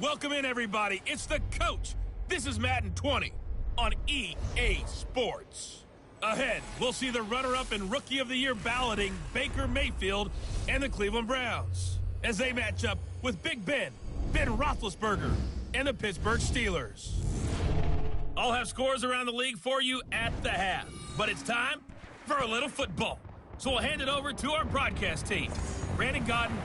Welcome in, everybody. It's the coach. This is Madden 20 on EA Sports. Ahead, we'll see the runner-up and Rookie of the Year balloting Baker Mayfield and the Cleveland Browns as they match up with Big Ben Roethlisberger, and the Pittsburgh Steelers. I'll have scores around the league for you at the half, but it's time for a little football. So we'll hand it over to our broadcast team, Brandon Godden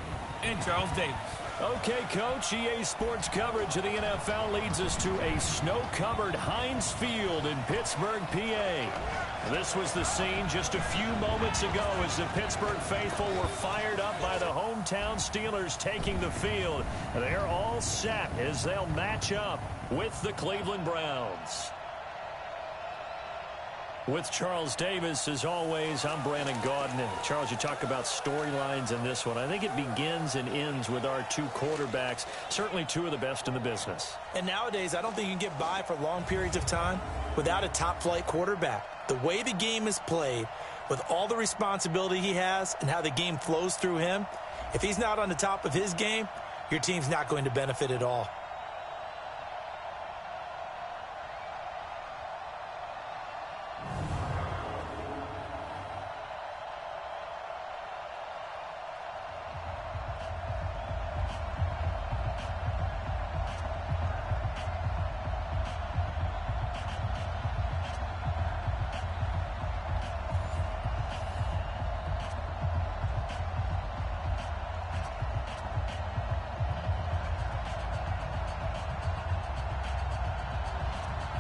and Charles Davis. Okay, Coach, EA Sports coverage of the NFL leads us to a snow-covered Heinz Field in Pittsburgh, PA. This was the scene just a few moments ago as the Pittsburgh faithful were fired up by the hometown Steelers taking the field. They're all set as they'll match up with the Cleveland Browns. With Charles Davis, as always, I'm Brandon Godden. Charles, you talk about storylines in this one. I think it begins and ends with our two quarterbacks, certainly two of the best in the business. And nowadays, I don't think you can get by for long periods of time without a top-flight quarterback. The way the game is played, with all the responsibility he has and how the game flows through him, if he's not on the top of his game, your team's not going to benefit at all.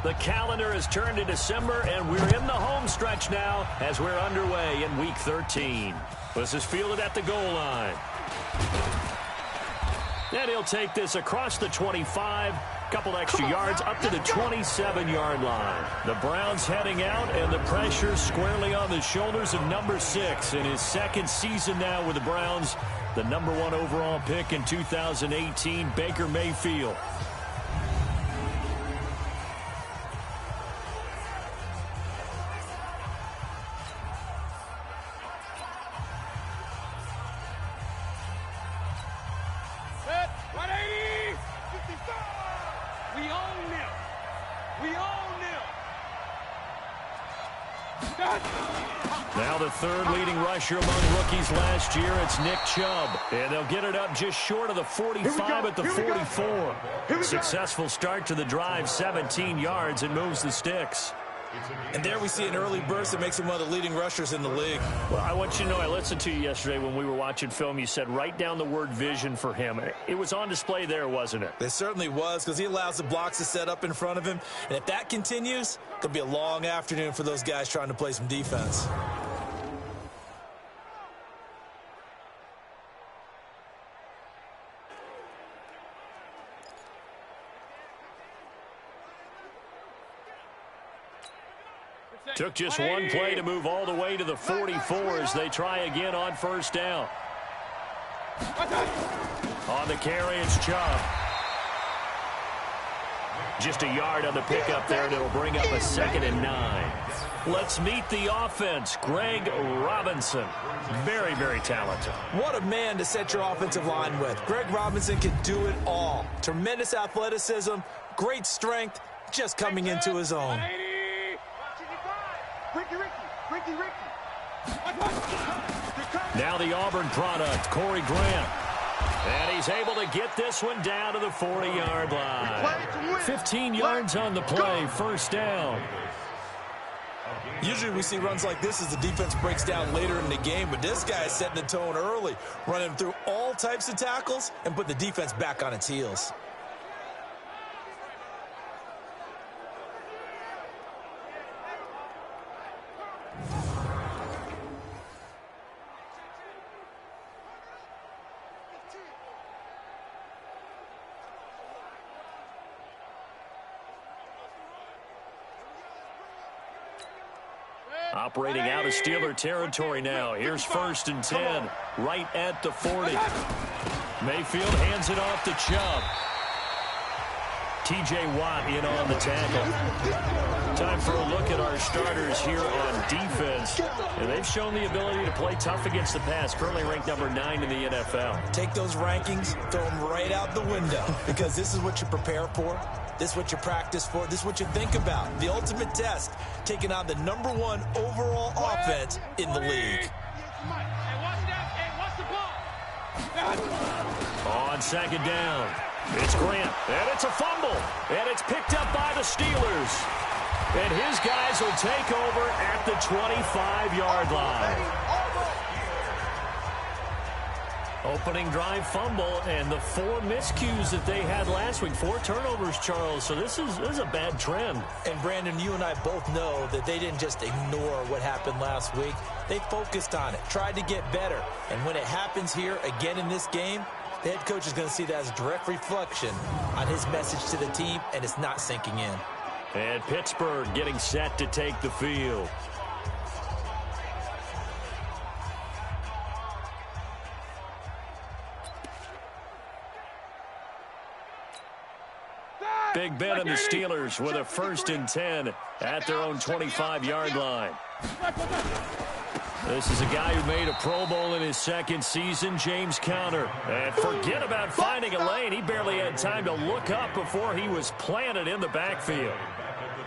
The calendar has turned to December, and we're in the home stretch now as we're underway in Week 13. This is fielded at the goal line. And he'll take this across the 25, couple extra yards up to the 27-yard line. The Browns heading out, and the pressure squarely on the shoulders of number 6 in his second season now with the Browns. The number 1 overall pick in 2018, Baker Mayfield. Now the third leading rusher among rookies last year, it's Nick Chubb. And they'll get it up just short of the 45 at the 44. Successful start to the drive, 17 yards, and moves the sticks. And there we see an early burst that makes him one of the leading rushers in the league. Well, I want you to know, I listened to you yesterday when we were watching film. You said write down the word vision for him. It was on display there, wasn't it? It certainly was, because he allows the blocks to set up in front of him. And if that continues, it could be a long afternoon for those guys trying to play some defense. Took just one play to move all the way to the 44 as they try again on first down. On the carry, it's Chubb. Just a yard on the pickup there, and it'll bring up a 2nd and 9. Let's meet the offense. Greg Robinson. Very, very talented. What a man to set your offensive line with. Greg Robinson can do it all. Tremendous athleticism, great strength, just coming into his own. Now the Auburn product, Corey Grant. And he's able to get this one down to the 40-yard line. 15 yards on the play, first down. Usually we see runs like this as the defense breaks down later in the game, but this guy is setting the tone early, running through all types of tackles and put the defense back on its heels. Operating out of Steeler territory now. Here's 1st and 10, right at the 40. Mayfield hands it off to Chubb. T.J. Watt in on the tackle. Time for a look at our starters here on defense. And they've shown the ability to play tough against the pass, currently ranked number 9 in the NFL. Take those rankings, throw them right out the window, because this is what you prepare for. This is what you practice for. This is what you think about. The ultimate test, taking on the #1 overall offense in the league. On second down, it's Grant, and it's a fumble, and it's picked up by the Steelers. And his guys will take over at the 25-yard line. Opening drive fumble, and the 4 miscues that they had last week. 4 turnovers, Charles, so this is a bad trend. And, Brandon, you and I both know that they didn't just ignore what happened last week. They focused on it, tried to get better. And when it happens here again in this game, the head coach is going to see that as a direct reflection on his message to the team, and it's not sinking in. And Pittsburgh getting set to take the field. Big Ben and the Steelers with a 1st and 10 at their own 25-yard line. This is a guy who made a Pro Bowl in his 2nd season, James Conner. And forget about finding a lane. He barely had time to look up before he was planted in the backfield.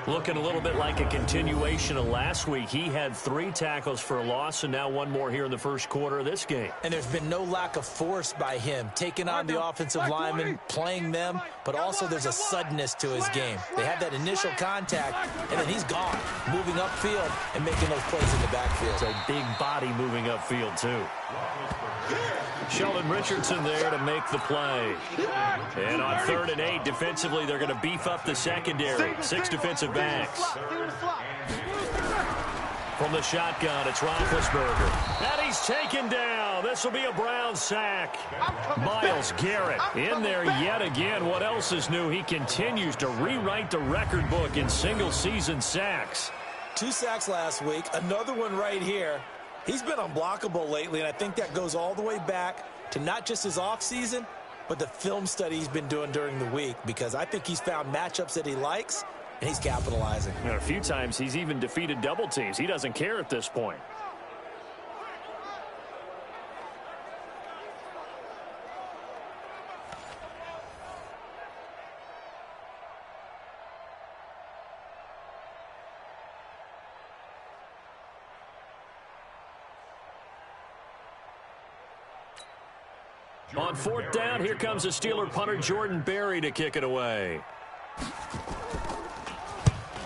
Looking a little bit like a continuation of last week. He had 3 tackles for a loss, and now 1 more here in the first quarter of this game. And there's been no lack of force by him, taking on the offensive linemen, playing them, but also there's a suddenness to his game. They have that initial contact, and then he's gone, moving upfield and making those plays in the backfield. It's a big body moving upfield, too. Sheldon Richardson there to make the play. And on 3rd and 8, defensively, they're going to beef up the secondary. 6 defensive backs. From the shotgun, it's Roethlisberger. And he's taken down. This will be a Brown sack. Myles Garrett in there yet again. What else is new? He continues to rewrite the record book in single-season sacks. 2 sacks last week, another one right here. He's been unblockable lately, and I think that goes all the way back to not just his offseason, but the film study he's been doing during the week, because I think he's found matchups that he likes, and he's capitalizing. And a few times he's even defeated double teams. He doesn't care at this point. On 4th down, here comes the Steeler punter Jordan Berry to kick it away.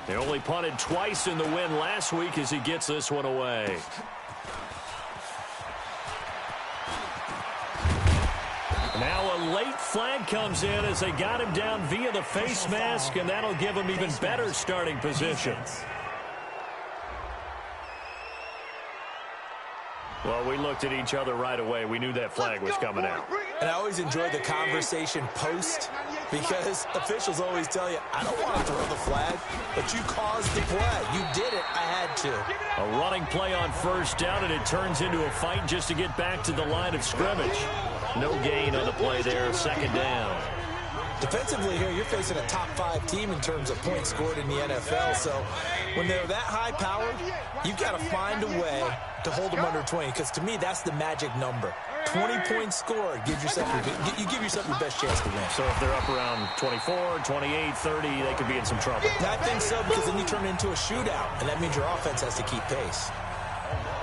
They only punted twice in the win last week as he gets this one away. Now a late flag comes in as they got him down via the face mask, and that'll give him even better starting position. Well, we looked at each other right away. We knew that flag was coming out. And I always enjoy the conversation post, because officials always tell you, I don't want to throw the flag, but you caused the play. You did it. I had to. A running play on 1st down, and it turns into a fight just to get back to the line of scrimmage. No gain on the play there, 2nd down. Defensively here, you're facing a top 5 team in terms of points scored in the NFL. So when they're that high-powered, you've got to find a way to hold them under 20, because to me, that's the magic number. 20 points scored, you give yourself your best chance to win. So if they're up around 24, 28, 30, they could be in some trouble. I think so, because then you turn it into a shootout, and that means your offense has to keep pace.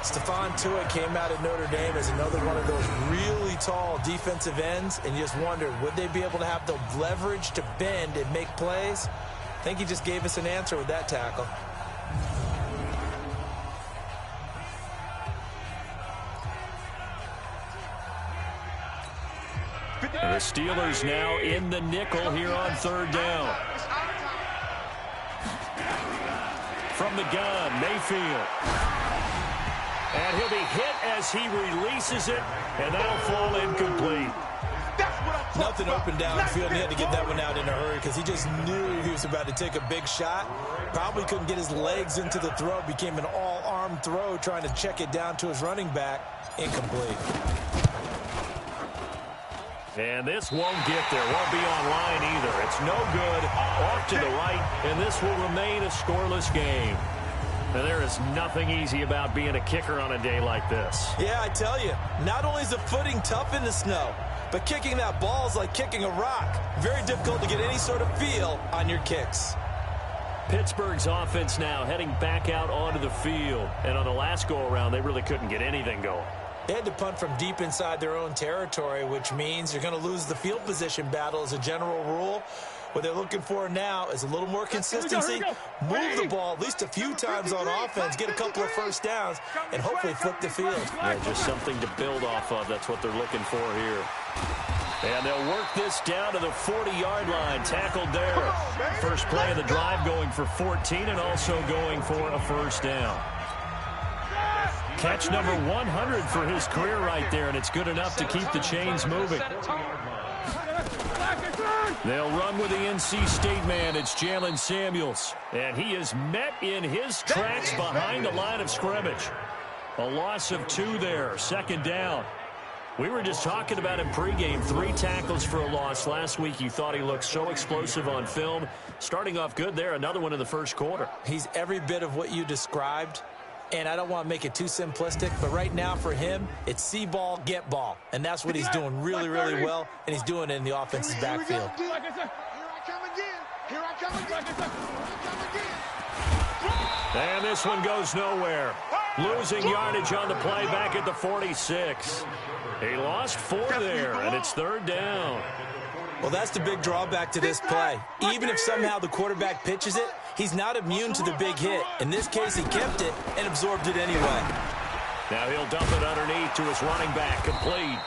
Stephon Tuitt came out of Notre Dame as another one of those really tall defensive ends, and you just wondered, would they be able to have the leverage to bend and make plays? I think he just gave us an answer with that tackle. The Steelers now in the nickel here on 3rd down. From the gun, Mayfield. And he'll be hit as he releases it, and that'll fall incomplete. Nothing open downfield, and he had to get that one out in a hurry because he just knew he was about to take a big shot. Probably couldn't get his legs into the throw. Became an all-arm throw, trying to check it down to his running back. Incomplete. And this won't get there. Won't be online either. It's no good. Off to the right, and this will remain a scoreless game. And there is nothing easy about being a kicker on a day like this. Yeah, I tell you, not only is the footing tough in the snow, but kicking that ball is like kicking a rock. Very difficult to get any sort of feel on your kicks. Pittsburgh's offense now heading back out onto the field. And on the last go-around, they really couldn't get anything going. They had to punt from deep inside their own territory, which means you're going to lose the field position battle as a general rule. What they're looking for now is a little more consistency, move the ball at least a few times on offense, get a couple of first downs, and hopefully flip the field. Yeah, just something to build off of. That's what they're looking for here. And they'll work this down to the 40-yard line, tackled there. First play of the drive going for 14 and also going for a first down. Catch number 100 for his career right there, and it's good enough to keep the chains moving. They'll run with the NC State man. It's Jalen Samuels. And he is met in his tracks behind the line of scrimmage. A loss of 2 there, second down. We were just talking about him pregame. 3 tackles for a loss. Last week you thought he looked so explosive on film. Starting off good there, another one in the first quarter. He's every bit of what you described. And I don't want to make it too simplistic, but right now for him, it's see ball, get ball. And that's what he's doing really, really well, and he's doing it in the offense's backfield. Here I come again. Here I come again. And this one goes nowhere. Losing yardage on the play back at the 46. He lost 4 there, and it's third down. Well, that's the big drawback to this play. Even if somehow the quarterback pitches it, he's not immune to the big hit. In this case, he kept it and absorbed it anyway. Now he'll dump it underneath to his running back, complete.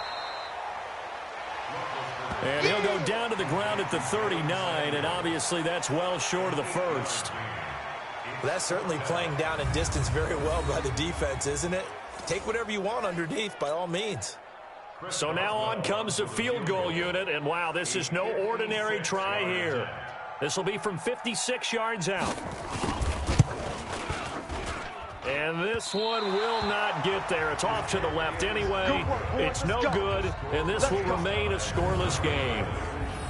And he'll go down to the ground at the 39, and obviously that's well short of the first. Well, that's certainly playing down in distance very well by the defense, isn't it? Take whatever you want underneath, by all means. So now on comes the field goal unit, and wow, this is no ordinary try here. This will be from 56 yards out. And this one will not get there. It's off to the left anyway. It's no good, and this will remain a scoreless game.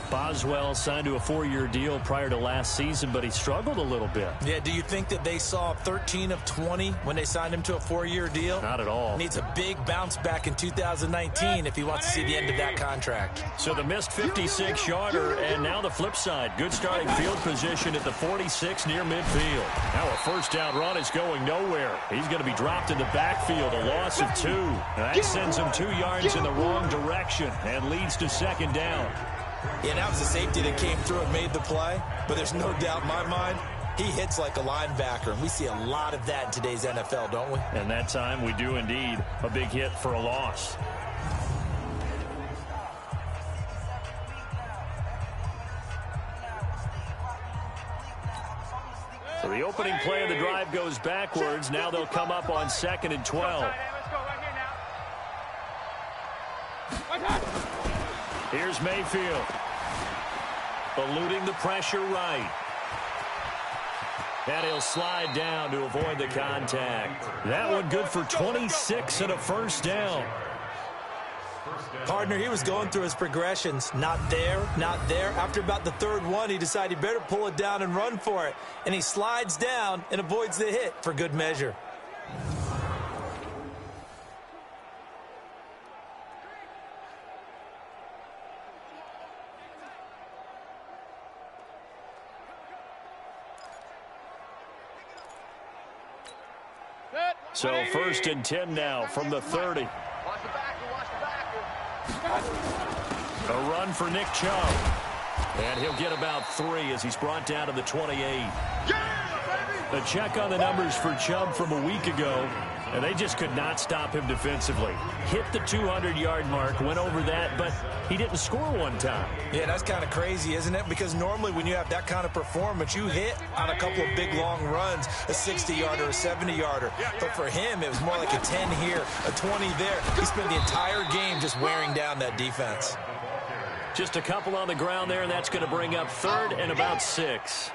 Boswell signed to a 4-year deal prior to last season, but he struggled a little bit. Yeah, do you think that they saw 13 of 20 when they signed him to a 4-year deal? Not at all. Needs a big bounce back in 2019 if he wants to see the end of that contract. So the missed 56-yarder, and now the flip side. Good starting field position at the 46 near midfield. Now a first down run is going nowhere. He's going to be dropped in the backfield, a loss of 2. That sends him 2 yards in the wrong direction and leads to second down. Yeah, that was a safety that came through and made the play, but there's no doubt in my mind he hits like a linebacker, and we see a lot of that in today's NFL, don't we? And that time we do indeed. A big hit for a loss. So the opening play of the drive goes backwards. Now they'll come up on 2nd and 12. Here's Mayfield. Eluding the pressure right. And he'll slide down to avoid the contact. That one good for 26 and a first down. Partner, he was going through his progressions. Not there, not there. After about the 3rd one, he decided he better pull it down and run for it. And he slides down and avoids the hit for good measure. So 1st and 10 now from the 30. A run for Nick Chubb. And he'll get about 3 as he's brought down to the 28. A check on the numbers for Chubb from a week ago, and they just could not stop him defensively. Hit the 200-yard mark, went over that, but he didn't score one time. Yeah, that's kind of crazy, isn't it? Because normally when you have that kind of performance, you hit on a couple of big, long runs, a 60-yarder, a 70-yarder. But for him, it was more like a 10 here, a 20 there. He spent the entire game just wearing down that defense. Just a couple on the ground there, and that's going to bring up 3rd and about 6.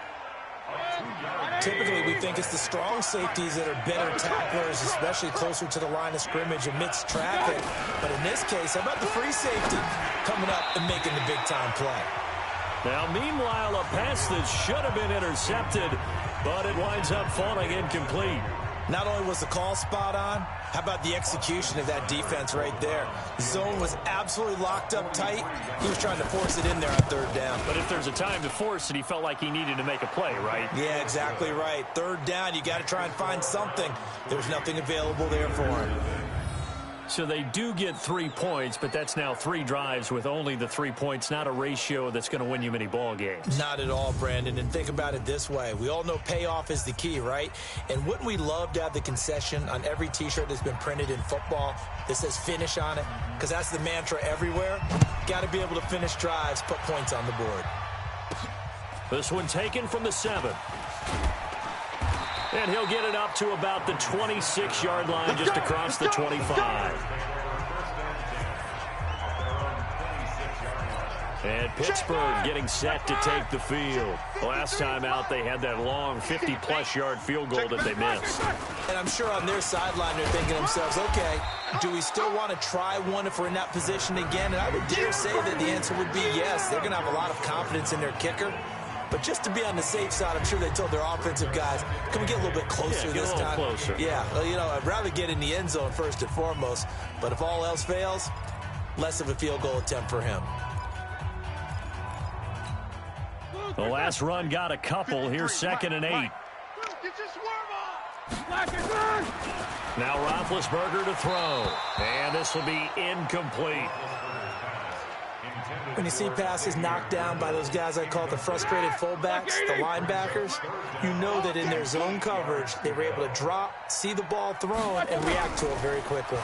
Typically, we think it's the strong safeties that are better tacklers, especially closer to the line of scrimmage amidst traffic. But in this case, how about the free safety coming up and making the big-time play? Now, meanwhile, a pass that should have been intercepted, but it winds up falling incomplete. Not only was the call spot on, how about the execution of that defense right there? Zone was absolutely locked up tight. He was trying to force it in there on third down. But if there's a time to force it, he felt like he needed to make a play, right? Yeah, exactly right. Third down, you got to try and find something. There's nothing available there for him. So they do get 3 points, but that's now 3 drives with only the 3 points, not a ratio that's going to win you many ball games. Not at all, Brandon. And think about it this way. We all know payoff is the key, right? And wouldn't we love to have the concession on every T-shirt that's been printed in football that says finish on it? Because that's the mantra everywhere. Got to be able to finish drives, put points on the board. This one taken from the 7. And he'll get it up to about the 26-yard line, just across the 25. And Pittsburgh getting set to take the field. Last time out, they had that long 50-plus yard field goal that they missed. And I'm sure on their sideline, they're thinking to themselves, okay, do we still want to try one if we're in that position again? And I would dare say that the answer would be yes. They're going to have a lot of confidence in their kicker. But just to be on the safe side, I'm sure they told their offensive guys, can we get a little bit closer this time? Closer. Yeah, well, you know, I'd rather get in the end zone first and foremost. But if all else fails, less of a field goal attempt for him. The last run got a couple. Here's 2nd and 8. Get your swerve on. Now Roethlisberger to throw. And this will be incomplete. When you see passes knocked down by those guys I call the frustrated fullbacks, the linebackers, you know that in their zone coverage, they were able to drop, see the ball thrown, and react to it very quickly.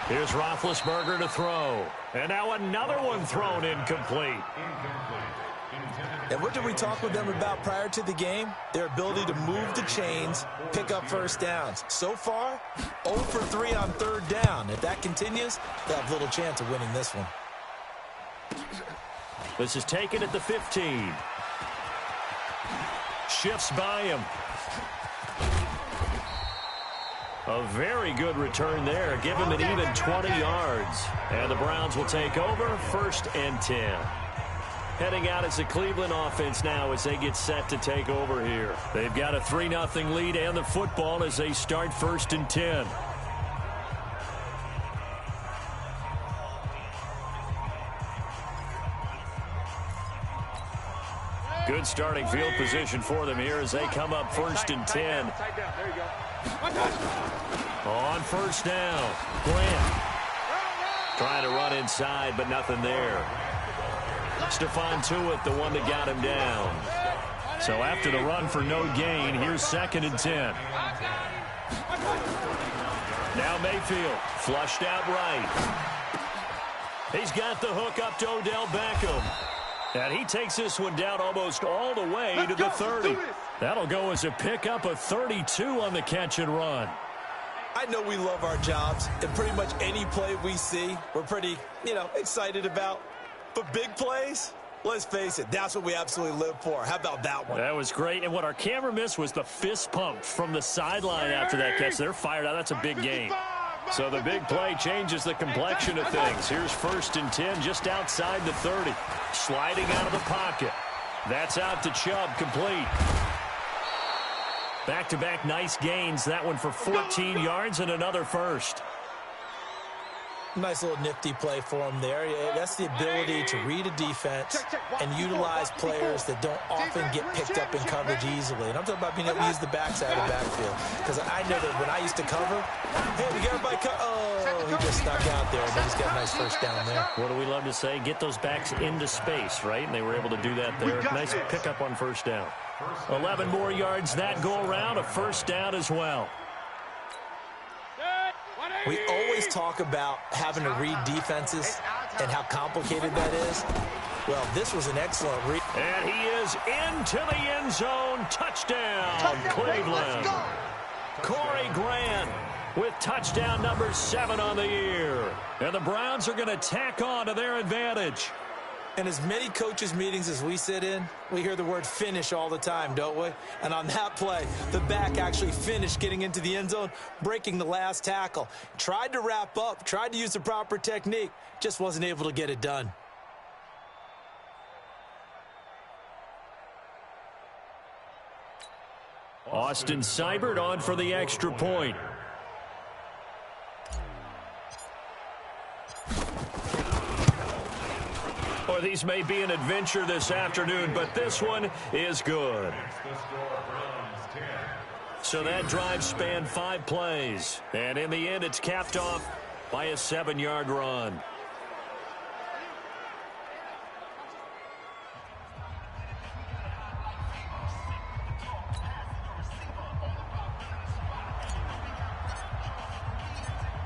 Here's Roethlisberger to throw. And now another one thrown incomplete. And what did we talk with them about prior to the game? Their ability to move the chains, pick up first downs. So far, 0 for 3 on third down. If that continues, they'll have little chance of winning this one. This is taken at the 15. Shifts by him. A very good return there. Give him an even 20 yards. And the Browns will take over 1st and 10. Heading out as the Cleveland offense now as they get set to take over here. They've got a 3-0 lead and the football as they start 1st and 10. Good starting field position for them here as they come up 1st and 10. On 1st down, Grant trying to run inside, but nothing there. Stephon Tuitt, the one that got him down. So after the run for no gain, here's 2nd and 10. Now Mayfield, flushed out right. He's got the hook up to Odell Beckham. And he takes this one down almost all the way to the 30. That'll go as a pickup of 32 on the catch and run. I know we love our jobs, and pretty much any play we see, we're pretty, excited about. But big plays, let's face it, that's what we absolutely live for. How about that one? That was great. And what our camera missed was the fist pump from the sideline after that catch. They're fired out. That's a big game. So the big play changes the complexion of things. Here's 1st and 10 just outside the 30. Sliding out of the pocket. That's out to Chubb, complete. Back-to-back nice gains. That one for 14 yards and another first. Nice little nifty play for him there. Yeah, that's the ability to read a defense and utilize players that don't often get picked up in coverage easily. And I'm talking about being able to use the backside of the backfield. Because I know that when I used to cover, hey, we got everybody he just snuck out there, and then he's got a nice first down there. What do we love to say? Get those backs into space, right? And they were able to do that there. Nice pickup on 1st down. 11 more yards that go around, a 1st down as well. We always talk about having to read defenses and how complicated that is. Well, this was an excellent read. And he is into the end zone. Touchdown, Cleveland. Corey Grant with touchdown number 7 on the year. And the Browns are going to tack on to their advantage. In as many coaches' meetings as we sit in, we hear the word finish all the time, don't we? And on that play, the back actually finished getting into the end zone, breaking the last tackle. Tried to wrap up, tried to use the proper technique, just wasn't able to get it done. Austin Seibert on for the extra point. Or these may be an adventure this afternoon, but this one is good. So that drive spanned 5 plays. And in the end, it's capped off by a 7-yard run.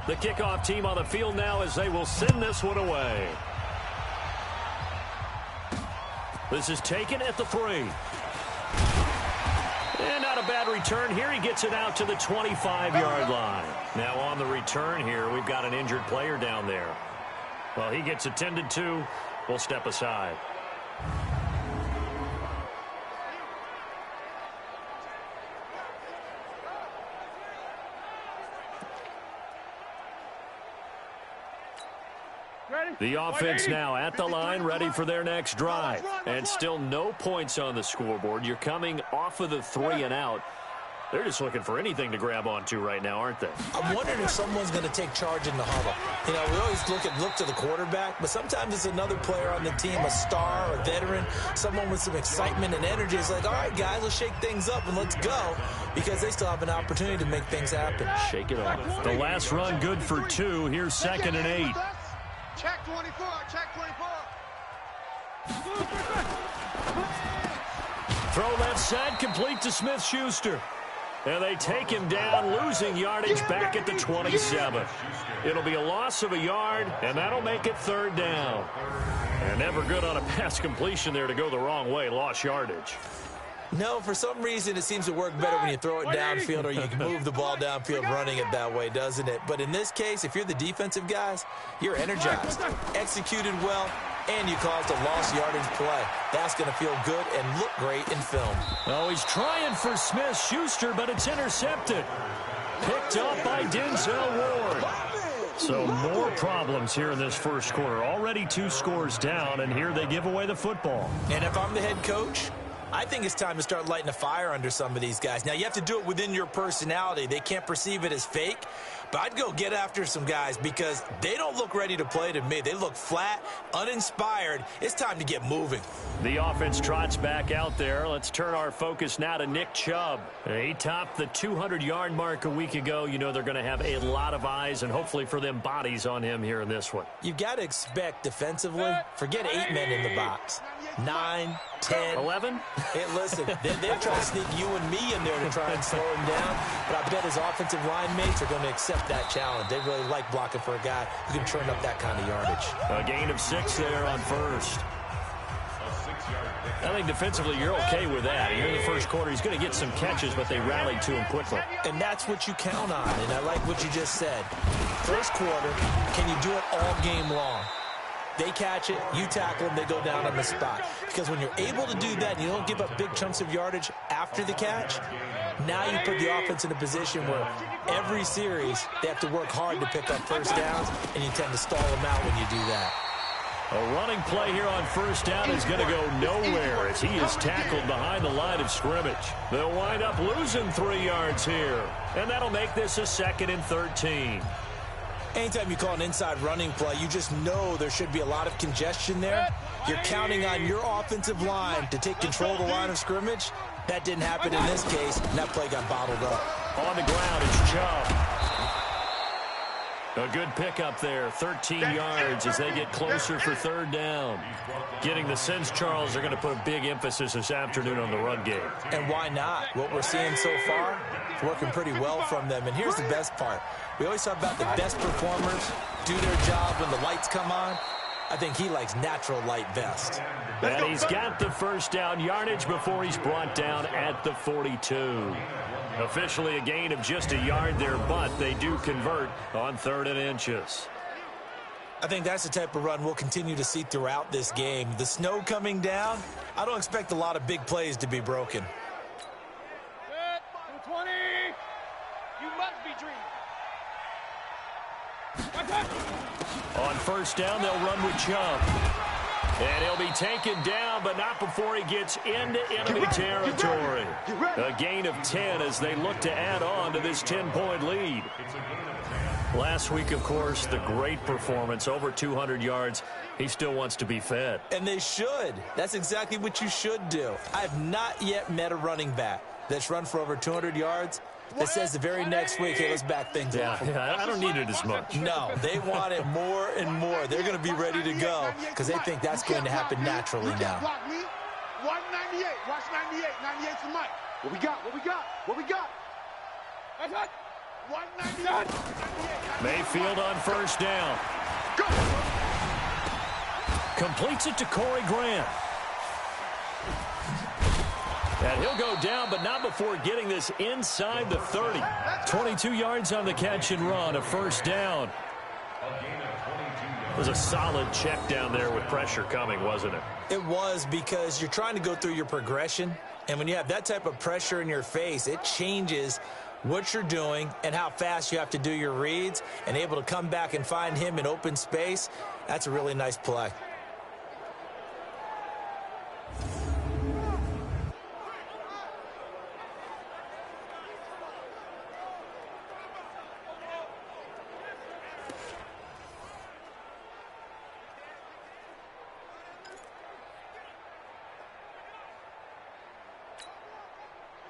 The kickoff team on the field now as they will send this one away. This is taken at the 3. And not a bad return here. He gets it out to the 25-yard line. Now on the return here, we've got an injured player down there. Well, he gets attended to. We'll step aside. The offense now at the line, ready for their next drive. And still no points on the scoreboard. You're coming off of the 3 and out. They're just looking for anything to grab onto right now, aren't they? I'm wondering if someone's going to take charge in the huddle. You know, we always look to the quarterback, but sometimes it's another player on the team, a star, a veteran, someone with some excitement and energy. It's like, all right, guys, let's shake things up and let's go, because they still have an opportunity to make things happen. Shake it off. The last run good for 2. Here's 2nd and 8. Check 24, check 24. Throw left side, complete to Smith-Schuster. And they take him down, losing yardage back at the 27. It'll be a loss of a yard, and that'll make it 3rd down. And never good on a pass completion there to go the wrong way, lost yardage. No, for some reason it seems to work better when you throw it downfield, or you can move the ball downfield running it that way, doesn't it? But in this case, if you're the defensive guys, you're energized, executed well, and you caused a lost yardage play. That's going to feel good and look great in film. Oh, he's trying for Smith-Schuster, but it's intercepted. Picked up by Denzel Ward. So more problems here in this first quarter. Already 2 scores down, and here they give away the football. And if I'm the head coach, I think it's time to start lighting a fire under some of these guys. Now, you have to do it within your personality. They can't perceive it as fake. But I'd go get after some guys because they don't look ready to play to me. They look flat, uninspired. It's time to get moving. The offense trots back out there. Let's turn our focus now to Nick Chubb. He topped the 200-yard mark a week ago. You know they're going to have a lot of eyes and hopefully for them bodies on him here in this one. You've got to expect defensively, forget 8 men in the box. 9, 10. 11? Hey, listen, they're trying to sneak you and me in there to try and slow him down. But I bet his offensive line mates are going to accept that challenge. They really like blocking for a guy who can turn up that kind of yardage. A gain of 6 there on first. I think defensively you're okay with that. Here in the first quarter, he's going to get some catches, but they rallied to him quickly. And that's what you count on, and I like what you just said. First quarter, can you do it all game long? They catch it, you tackle them, they go down on the spot. Because when you're able to do that and you don't give up big chunks of yardage after the catch, now you put the offense in a position where every series they have to work hard to pick up first downs, and you tend to stall them out when you do that. A running play here on first down is going to go nowhere as he is tackled behind the line of scrimmage. They'll wind up losing 3 yards here, and that'll make this a 2nd and 13. Anytime you call an inside running play, you just know there should be a lot of congestion there. You're counting on your offensive line to take control of the line of scrimmage. That didn't happen in this case, and that play got bottled up. On the ground, it's Chubb. A good pickup there, 13 yards as they get closer for 3rd down. Getting the sense, Charles, they're going to put a big emphasis this afternoon on the run game. And why not? What we're seeing so far is working pretty well from them. And here's the best part. We always talk about the best performers do their job when the lights come on. I think he likes natural light best. And he's got the first down yardage before he's brought down at the 42. Officially a gain of just a yard there, but they do convert on 3rd and inches. I think that's the type of run we'll continue to see throughout this game. The snow coming down, I don't expect a lot of big plays to be broken. Set, 20. You must be dreaming. On first down, they'll run with Chubb. And he'll be taken down, but not before he gets into enemy territory. A gain of 10 as they look to add on to this 10-point lead. Last week, of course, the great performance, over 200 yards. He still wants to be fed. And they should. That's exactly what you should do. I've not yet met a running back that's run for over 200 yards that says the very next week, hey, let's back things up. Yeah, I don't need it as much. No, they want it more and more. They're going to be ready to go because they think that's going to happen naturally now. Watch 98. Watch 98. 98's the mic. What we got? What we got? What we got? Mayfield on first down. Go. Completes it to Corey Grant. And he'll go down, but not before getting this inside the 30. 22 yards on the catch and run, a first down. It was a solid check down there with pressure coming, wasn't it? It was, because you're trying to go through your progression, and when you have that type of pressure in your face, it changes what you're doing and how fast you have to do your reads, and able to come back and find him in open space. That's a really nice play.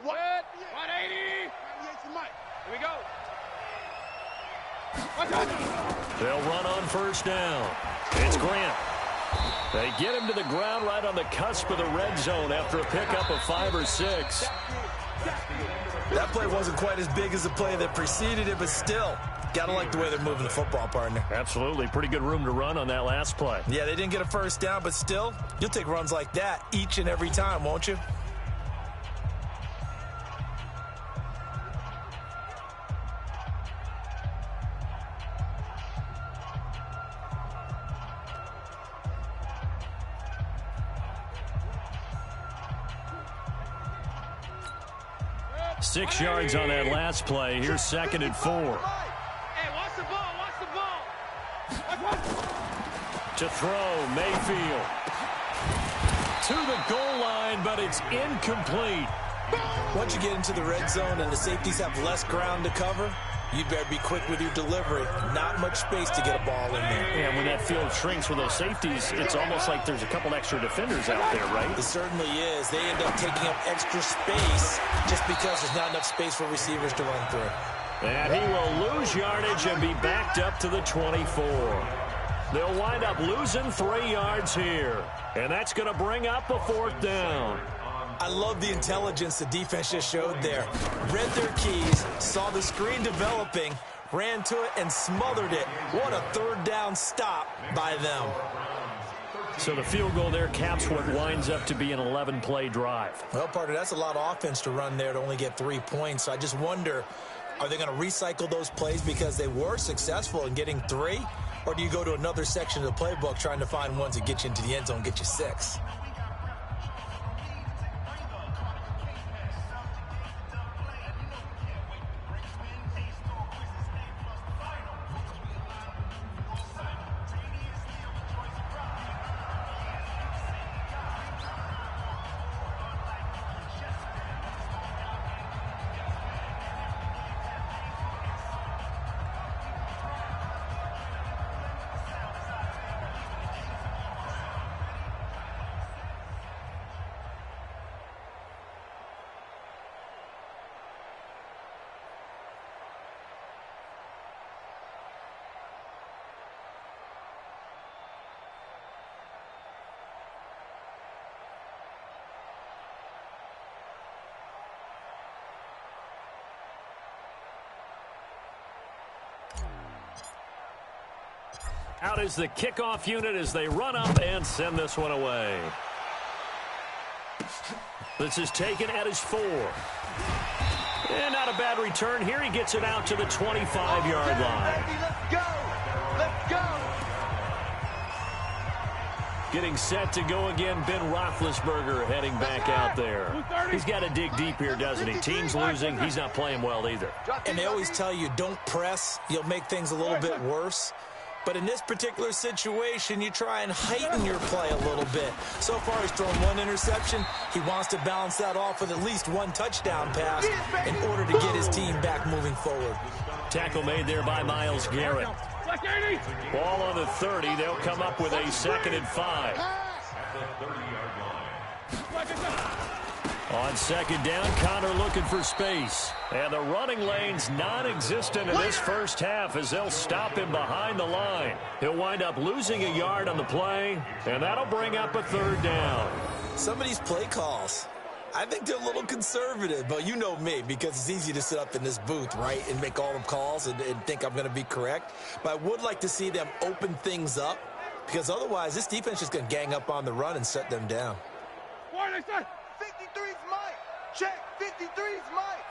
What? 180. 98's the mic. Here we go. They'll run on first down. It's Grant. They get him to the ground right on the cusp of the red zone after a pickup of 5 or 6. That play wasn't quite as big as the play that preceded it, but still, got to like the way they're moving the football, partner. Absolutely. Pretty good room to run on that last play. Yeah, they didn't get a first down, but still, you'll take runs like that each and every time, won't you? Six yards on that last play. Here's 2nd and 4. Hey, watch the ball. Watch the ball. To throw, Mayfield. To the goal line, but it's incomplete. Once you get into the red zone and the safeties have less ground to cover, you better be quick with your delivery. Not much space to get a ball in there. And when that field shrinks with those safeties, it's almost like there's a couple extra defenders out there, right? It certainly is. They end up taking up extra space just because there's not enough space for receivers to run through. And he will lose yardage and be backed up to the 24. They'll wind up losing 3 yards here. And that's going to bring up a 4th down. I love the intelligence the defense just showed there. Read their keys, saw the screen developing, ran to it, and smothered it. What a 3rd down stop by them. So the field goal there caps what winds up to be an 11-play drive. Well, partner, that's a lot of offense to run there to only get 3 points. So I just wonder, are they going to recycle those plays because they were successful in getting 3? Or do you go to another section of the playbook trying to find ones that get you into the end zone, get you 6? Out is the kickoff unit as they run up and send this one away. This is taken at his 4. And not a bad return here. He gets it out to the 25-yard line. Let's go. Let's go. Getting set to go again, Ben Roethlisberger heading back out there. He's got to dig deep here, doesn't he? Team's losing. He's not playing well either. And they always tell you, don't press. You'll make things a little bit worse. But in this particular situation, you try and heighten your play a little bit. So far, he's thrown one interception. He wants to balance that off with at least one touchdown pass in order to get his team back moving forward. Tackle made there by Myles Garrett. Ball on the 30. They'll come up with a 2nd and 5. On 2nd down, Connor looking for space. And the running lane's non-existent in this first half as they'll stop him behind the line. He'll wind up losing a yard on the play, and that'll bring up a 3rd down. Some of these play calls, I think they're a little conservative, but you know me, because it's easy to sit up in this booth, right, and make all the calls and think I'm going to be correct. But I would like to see them open things up, because otherwise this defense is going to gang up on the run and shut them down. 53's Mike. Check. 53's Mike.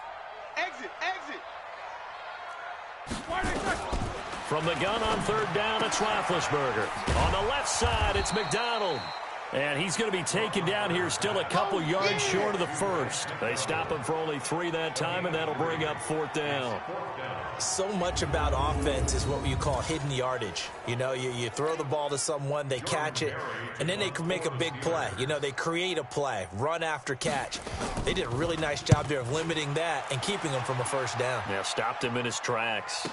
Exit. From the gun on 3rd down, it's Roethlisberger. On the left side, it's McDonald. And he's going to be taken down here still a couple yards short of the 1st. They stop him for only 3 that time, and that'll bring up 4th down. So much about offense is what you call hidden yardage. You know, you throw the ball to someone, they catch it, and then they can make a big play. You know, they create a play, run after catch. They did a really nice job there of limiting that and keeping him from a 1st down. Yeah, stopped him in his tracks.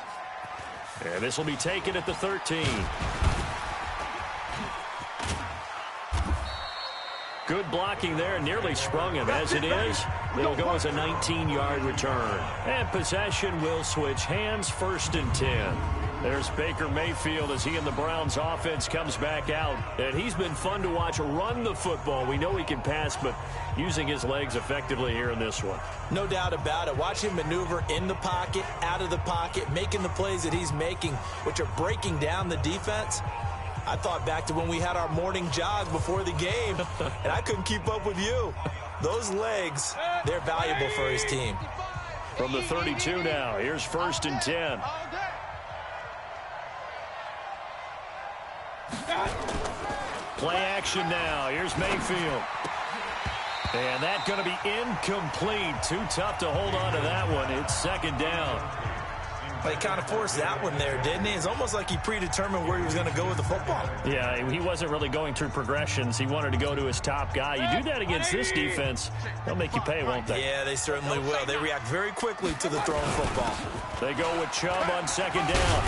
And this will be taken at the 13. Good blocking there, nearly sprung him. As it is, it'll go as a 19-yard return. And possession will switch hands, 1st and 10. There's Baker Mayfield as he and the Browns offense comes back out. And he's been fun to watch run the football. We know he can pass, but using his legs effectively here in this one. No doubt about it. Watch him maneuver in the pocket, out of the pocket, making the plays that he's making, which are breaking down the defense. I thought back to when we had our morning jog before the game, and I couldn't keep up with you. Those legs, they're valuable for his team. From the 32 now, here's 1st and 10. Play action now. Here's Mayfield. And that's going to be incomplete. Too tough to hold on to that one. It's 2nd down. But he kind of forced that one there, didn't he? It's almost like he predetermined where he was going to go with the football. Yeah, he wasn't really going through progressions. He wanted to go to his top guy. You do that against this defense, they'll make you pay, won't they? Yeah, they certainly will. They react very quickly to the thrown football. They go with Chubb on 2nd down.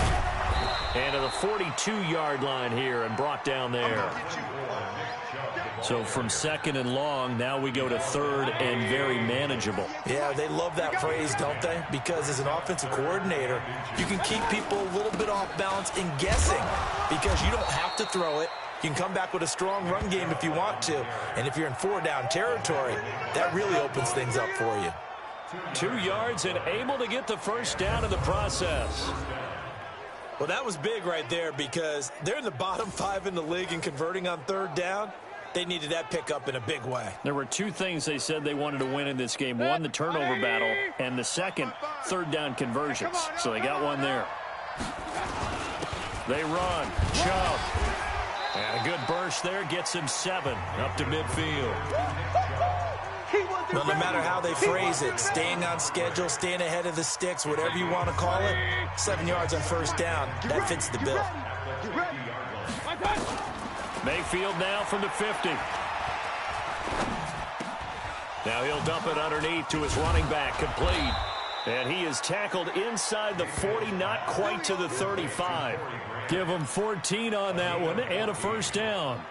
And to the 42-yard line here and brought down there. So from 2nd and long, now we go to 3rd and very manageable. Yeah, they love that phrase, don't they? Because as an offensive coordinator, you can keep people a little bit off balance in guessing because you don't have to throw it. You can come back with a strong run game if you want to. And if you're in 4-down territory, that really opens things up for you. 2 yards and able to get the 1st down in the process. Well, that was big right there because they're in the bottom 5 in the league in converting on 3rd down. They needed that pickup in a big way. There were 2 things they said they wanted to win in this game. One, the turnover battle, and the second, 3rd down conversions. So they got one there. They run. Chubb. And a good burst there gets him 7 up to midfield. Well, no matter how they phrase it, staying on schedule, staying ahead of the sticks, whatever you want to call it, 7 yards on 1st down, that fits the bill. Mayfield now from the 50. Now he'll dump it underneath to his running back, complete. And he is tackled inside the 40, not quite to the 35. Give him 14 on that one and a 1st down.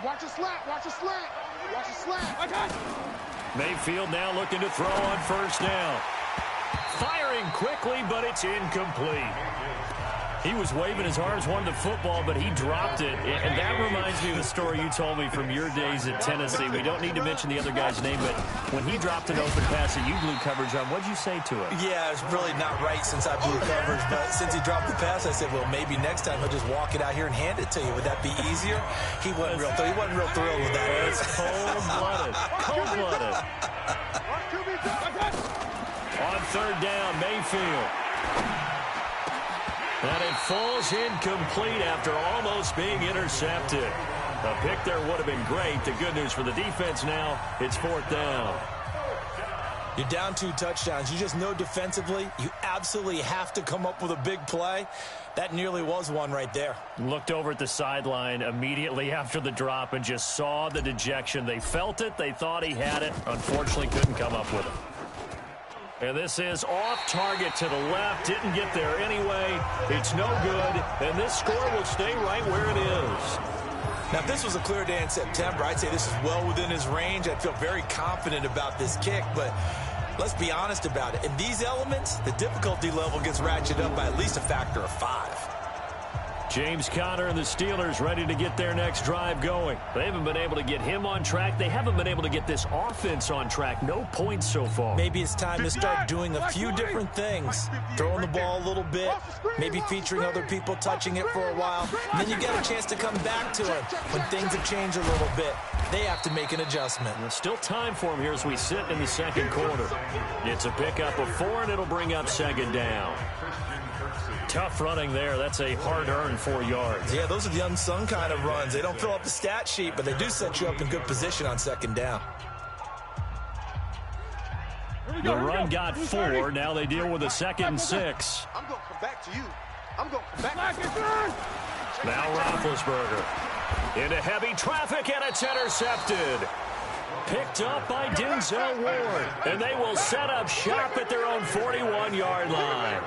Watch a slant. Watch a slant. Mayfield now looking to throw on 1st down. Firing quickly, but it's incomplete. He was waving his arms, wanted the football, but he dropped it. And that reminds me of the story you told me from your days at Tennessee. We don't need to mention the other guy's name, but when he dropped an open pass that you blew coverage on, what'd you say to him? Yeah, it's really not right since I blew coverage, but since he dropped the pass, I said, well, maybe next time I'll just walk it out here and hand it to you. Would that be easier? He wasn't real thrilled with that. It's cold-blooded. Cold-blooded. On 3rd down, Mayfield. And it falls incomplete after almost being intercepted. A pick there would have been great. The good news for the defense now, it's 4th down. You're down 2 touchdowns. You just know defensively you absolutely have to come up with a big play. That nearly was one right there. Looked over at the sideline immediately after the drop and just saw the dejection. They felt it. They thought he had it. Unfortunately, couldn't come up with it. And this is off target to the left. Didn't get there anyway. It's no good. And this score will stay right where it is. Now, if this was a clear day in September, I'd say this is well within his range. I'd feel very confident about this kick, but let's be honest about it. In these elements, the difficulty level gets ratcheted up by at least a factor of 5. James Conner and the Steelers ready to get their next drive going. They haven't been able to get him on track. They haven't been able to get this offense on track. No points so far. Maybe it's time to start doing a few different things. Throwing the ball a little bit, maybe featuring other people touching it for a while, and then you get a chance to come back to it when things have changed a little bit. They have to make an adjustment. There's still time for him here as we sit in the second quarter. It's a pickup of 4, and it'll bring up 2nd down. Tough running there. That's a hard-earned 4 yards. Yeah, those are the unsung kind of runs. They don't fill up the stat sheet, but they do set you up in good position on 2nd down. The run got 4. Now they deal with a 2nd and 6. I'm going to come back to you. I'm going to come back to you. Now Roethlisberger into heavy traffic, and it's intercepted. Picked up by Denzel Ward. And they will set up shop at their own 41-yard line.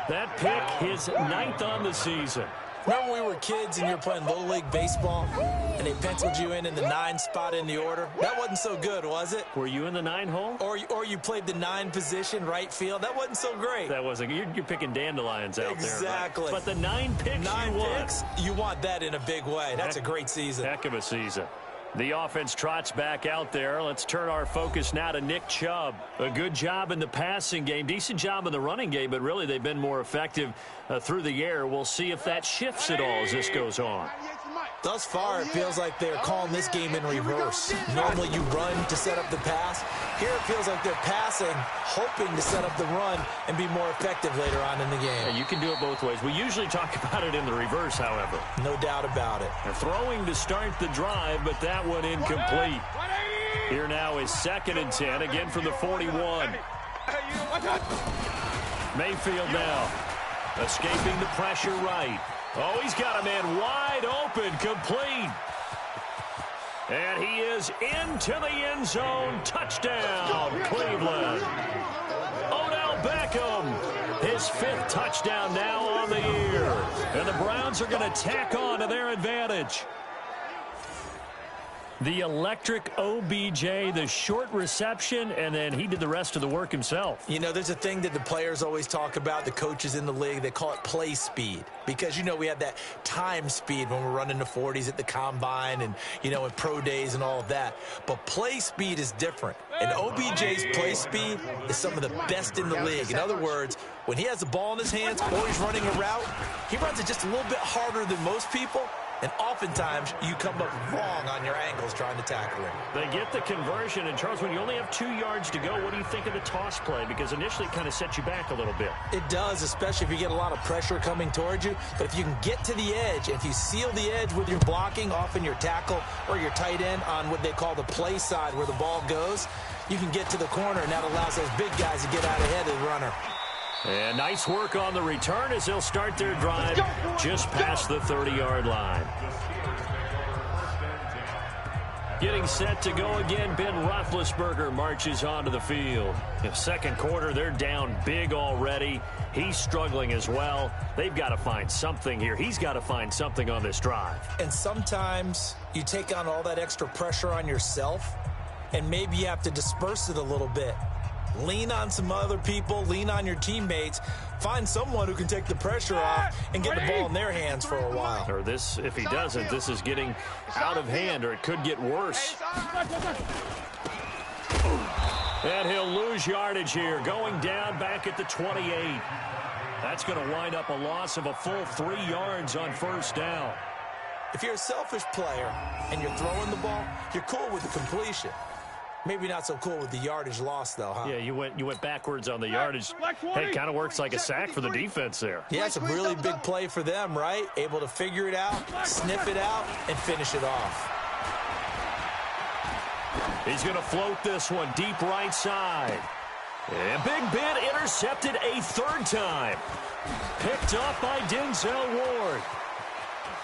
That pick, his 9th on the season. Remember when we were kids and you were playing Little League Baseball and they penciled you in the 9 spot in the order? That wasn't so good, was it? Were you in the 9 hole? Or you played the 9 position, right field? That wasn't so great. That wasn't. You're picking dandelions out there. Exactly. Right? But the 9 picks 9 picks, you want that in a big way. That's a great season. Heck of a season. The offense trots back out there. Let's turn our focus now to Nick Chubb. A good job in the passing game. Decent job in the running game, but really they've been more effective through the air. We'll see if that shifts at all as this goes on. Thus far, it feels like they're calling this game in reverse. Normally you run to set up the pass. Here it feels like they're passing, hoping to set up the run and be more effective later on in the game. Yeah, you can do it both ways. We usually talk about it in the reverse, however. No doubt about it. They're throwing to start the drive, but that one incomplete. Here now is 2nd and 10, again from the 41. Mayfield now escaping the pressure right. Oh, he's got a man wide open, complete. And he is into the end zone. Touchdown, Cleveland. Odell Beckham, his 5th touchdown now on the year. And the Browns are going to tack on to their advantage. The electric OBJ, the short reception, and then he did the rest of the work himself. You know, there's a thing that the players always talk about, the coaches in the league, they call it play speed. Because, you know, we have that time speed when we're running the 40s at the combine and, you know, in pro days and all of that. But play speed is different. And OBJ's play speed is some of the best in the league. In other words, when he has the ball in his hands or he's running a route, he runs it just a little bit harder than most people. And oftentimes, you come up wrong on your angles trying to tackle him. They get the conversion. And, Charles, when you only have 2 yards to go, what do you think of the toss play? Because initially it kind of sets you back a little bit. It does, especially if you get a lot of pressure coming towards you. But if you can get to the edge, if you seal the edge with your blocking, often your tackle or your tight end on what they call the play side where the ball goes, you can get to the corner, and that allows those big guys to get out ahead of the runner. And nice work on the return as they'll start their drive just past the 30-yard line. Getting set to go again, Ben Roethlisberger marches onto the field. In the second quarter, they're down big already. He's struggling as well. They've got to find something here. He's got to find something on this drive. And sometimes you take on all that extra pressure on yourself, and maybe you have to disperse it a little bit. Lean on some other people, lean on your teammates, find someone who can take the pressure off and get the ball in their hands for a while. Or this, if he doesn't, this is getting out of hand, or it could get worse. And he'll lose yardage here, going down back at the 28. That's going to wind up a loss of a full 3 yards on first down. If you're a selfish player and you're throwing the ball, you're cool with the completion. Maybe not so cool with the yardage loss, though, huh? Yeah, you went backwards on the yardage. Hey, it kind of works like a sack for the defense there. Yeah, it's a really big play for them, right? Able to figure it out, sniff it out, and finish it off. He's going to float this one deep right side. And Big Ben intercepted a third time. Picked up by Denzel Ward.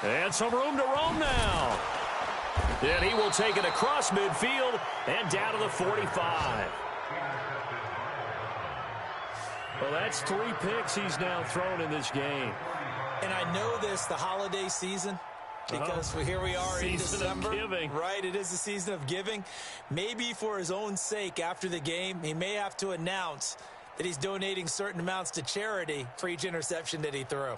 And some room to roam now. And he will take it across midfield and down to the 45. Well, that's 3 picks he's now thrown in this game. And I know this, the holiday season, because here we are in December. Season of giving. Right, it is the season of giving. Maybe for his own sake after the game, he may have to announce that he's donating certain amounts to charity for each interception that he threw.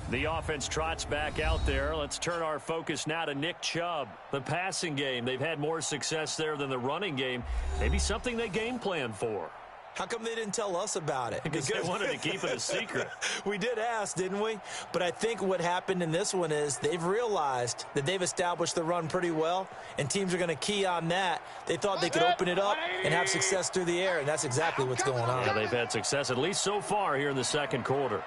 The offense trots back out there. Let's turn our focus now to Nick Chubb. The passing game, they've had more success there than the running game. Maybe something they game plan for. How come they didn't tell us about it? Because they wanted to keep it a secret. We did ask, didn't we? But I think what happened in this one is they've realized that they've established the run pretty well, and teams are going to key on that. They thought they could open it up and have success through the air, and that's exactly what's going on. Yeah, they've had success, at least so far here in the second quarter.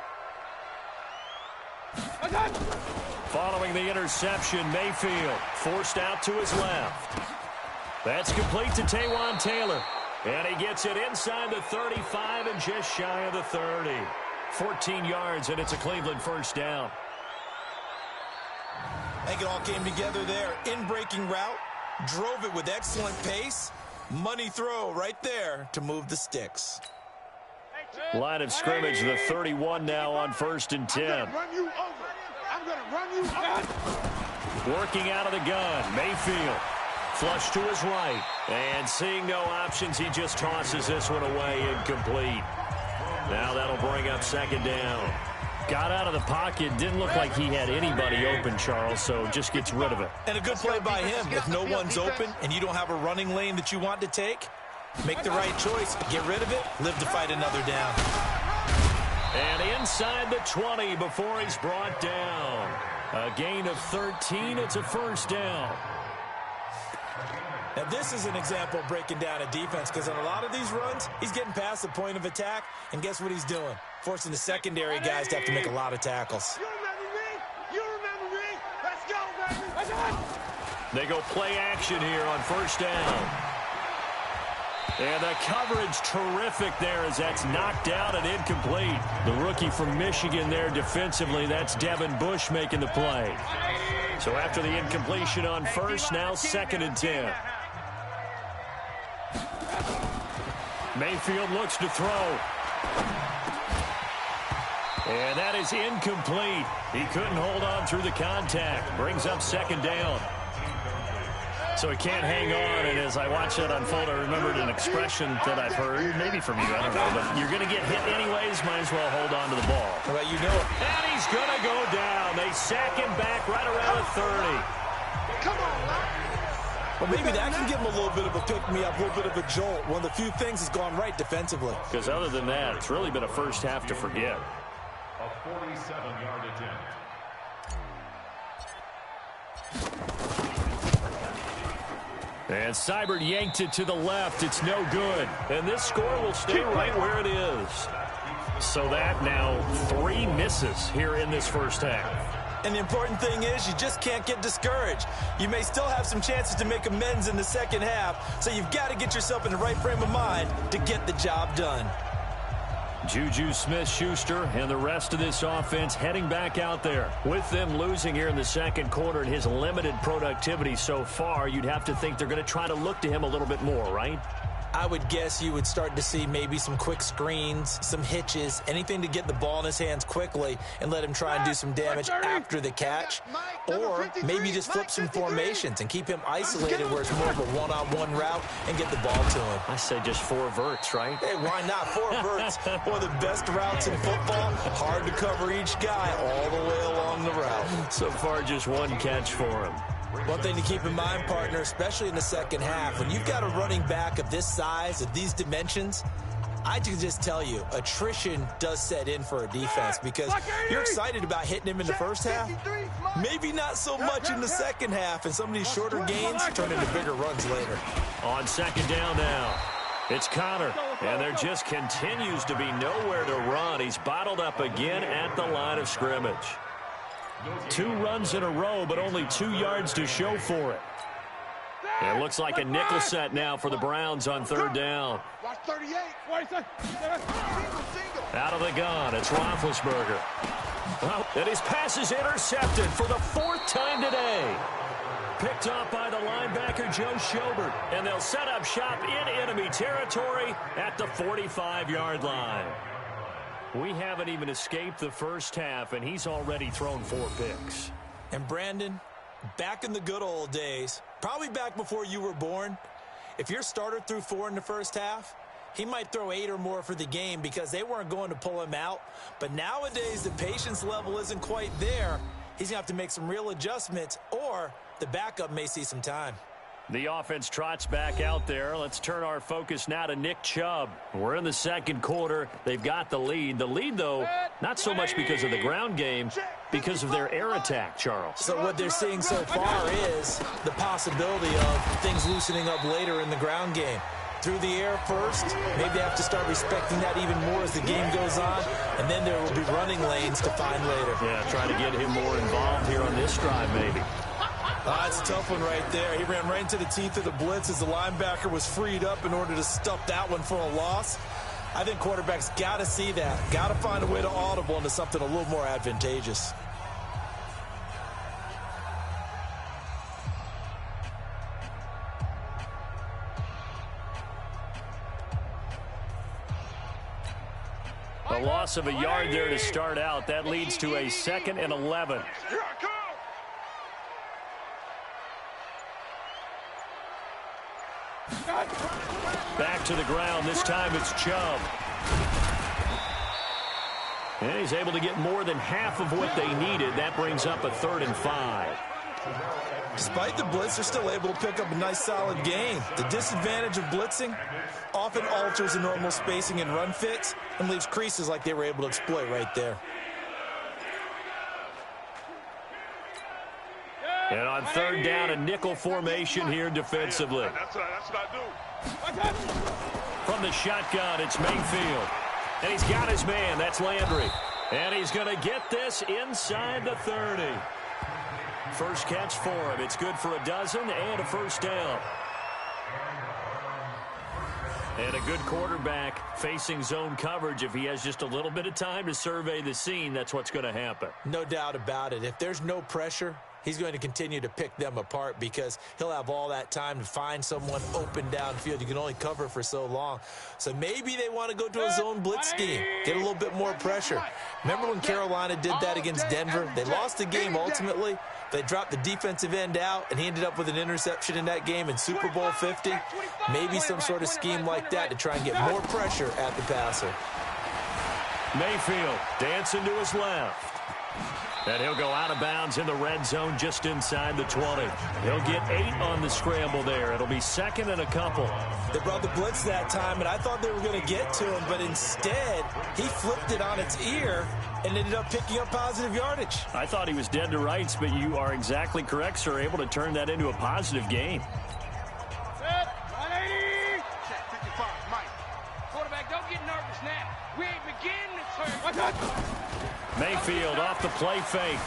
Following the interception, Mayfield forced out to his left. That's complete to Taywan Taylor. And he gets it inside the 35 and just shy of the 30. 14 yards, and it's a Cleveland first down. I think it all came together there. In-breaking route, drove it with excellent pace. Money throw right there to move the sticks. Line of scrimmage, the 31 now on 1st and 10. I'm going to run you over. Working out of the gun, Mayfield. Flush to his right. And seeing no options, he just tosses this one away, incomplete. Now that'll bring up 2nd down. Got out of the pocket, didn't look like he had anybody open, Charles, so just gets rid of it. And a good play by him. If no one's open and you don't have a running lane that you want to take, make the right choice, get rid of it, live to fight another down. And inside the 20 before he's brought down. A gain of 13, it's a first down. Now, this is an example of breaking down a defense, because on a lot of these runs, he's getting past the point of attack, and guess what he's doing? Forcing the secondary guys to have to make a lot of tackles. You remember me? You remember me? Let's go, baby. Let's go. They go play action here on 1st down. And the coverage terrific there as that's knocked out and incomplete. The rookie from Michigan there defensively, that's Devin Bush making the play. So after the incompletion on 1st, now 2nd and 10. Mayfield looks to throw. And that is incomplete. He couldn't hold on through the contact. Brings up 2nd down. So he can't hang on, and as I watch that unfold, I remembered an expression that I've heard, maybe from you, I don't know, but you're going to get hit anyways, might as well hold on to the ball. Well, you know it. And he's going to go down. They sack him back right around the 30. Come on, man. Well, maybe that can give him a little bit of a pick-me-up, a little bit of a jolt. One of the few things has gone right defensively. Because other than that, it's really been a first half to forget. A 47-yard attempt. And Seibert yanked it to the left. It's no good. And this score will stay right where it is. So that now 3 misses here in this first half. And the important thing is you just can't get discouraged. You may still have some chances to make amends in the second half, so you've got to get yourself in the right frame of mind to get the job done. Juju Smith-Schuster and the rest of this offense heading back out there. With them losing here in the second quarter and his limited productivity so far, you'd have to think they're going to try to look to him a little bit more, right? I would guess you would start to see maybe some quick screens, some hitches, anything to get the ball in his hands quickly and let him try and do some damage after the catch. Or maybe just flip some formations and keep him isolated where it's more of a one-on-one route and get the ball to him. I say just 4 verts, right? Hey, why not? 4 verts, one of the best routes in football. Hard to cover each guy all the way along the route. So far, just 1 catch for him. One thing to keep in mind, partner, especially in the second half, when you've got a running back of this size, of these dimensions, I can just tell you, attrition does set in for a defense because you're excited about hitting him in the first half. Maybe not so much in the second half, and some of these shorter gains turn into bigger runs later. On second down now, it's Connor, and there just continues to be nowhere to run. He's bottled up again at the line of scrimmage. 2 runs in a row, but only 2 yards to show for it. It looks like a nickel set now for the Browns on third down. Out of the gun, it's Roethlisberger. Well, and his pass is intercepted for the 4th time today. Picked off by the linebacker, Joe Schobert. And they'll set up shop in enemy territory at the 45-yard line. We haven't even escaped the first half, and he's already thrown 4 picks. And Brandon, back in the good old days, probably back before you were born, if your starter threw 4 in the first half, he might throw 8 or more for the game because they weren't going to pull him out. But nowadays, the patience level isn't quite there. He's going to have to make some real adjustments, or the backup may see some time. The offense trots back out there. Let's turn our focus now to Nick Chubb. We're in the second quarter. They've got the lead. The lead, though, not so much because of the ground game, because of their air attack, Charles. So what they're seeing so far is the possibility of things loosening up later in the ground game. Through the air first, maybe they have to start respecting that even more as the game goes on, and then there will be running lanes to find later. Yeah, trying to get him more involved here on this drive, maybe. It's a tough one right there. He ran right into the teeth of the blitz as the linebacker was freed up in order to stuff that one for a loss. I think quarterbacks got to see that. Got to find a way to audible into something a little more advantageous. A loss of a yard there to start out. That leads to a 2nd and 11. Back to the ground. This time it's Chubb. And he's able to get more than half of what they needed. That brings up a 3rd and 5. Despite the blitz, they're still able to pick up a nice solid gain. The disadvantage of blitzing often alters the normal spacing and run fits and leaves creases like they were able to exploit right there. And on third down, a nickel formation here defensively. That's what I do. From the shotgun, it's Mayfield. And he's got his man. That's Landry. And he's going to get this inside the 30. First catch for him. It's good for a dozen and a first down. And a good quarterback facing zone coverage. If he has just a little bit of time to survey the scene, that's what's going to happen. No doubt about it. If there's no pressure, he's going to continue to pick them apart because he'll have all that time to find someone open downfield. You can only cover for so long. So maybe they want to go to a zone blitz scheme, get a little bit more pressure. Remember when Carolina did that against Denver? They lost the game ultimately. They dropped the defensive end out, and he ended up with an interception in that game in Super Bowl 50. Maybe some sort of scheme like that to try and get more pressure at the passer. Mayfield dancing to his left. And he'll go out of bounds in the red zone just inside the 20. He'll get 8 on the scramble there. It'll be 2nd and a couple. They brought the blitz that time, and I thought they were going to get to him, but instead he flipped it on its ear and ended up picking up positive yardage. I thought he was dead to rights, but you are exactly correct, sir. Able to turn that into a positive gain. Set, 180. Check 55, Mike. Quarterback, don't get nervous now. We ain't beginning to turn. Mayfield off the play fake.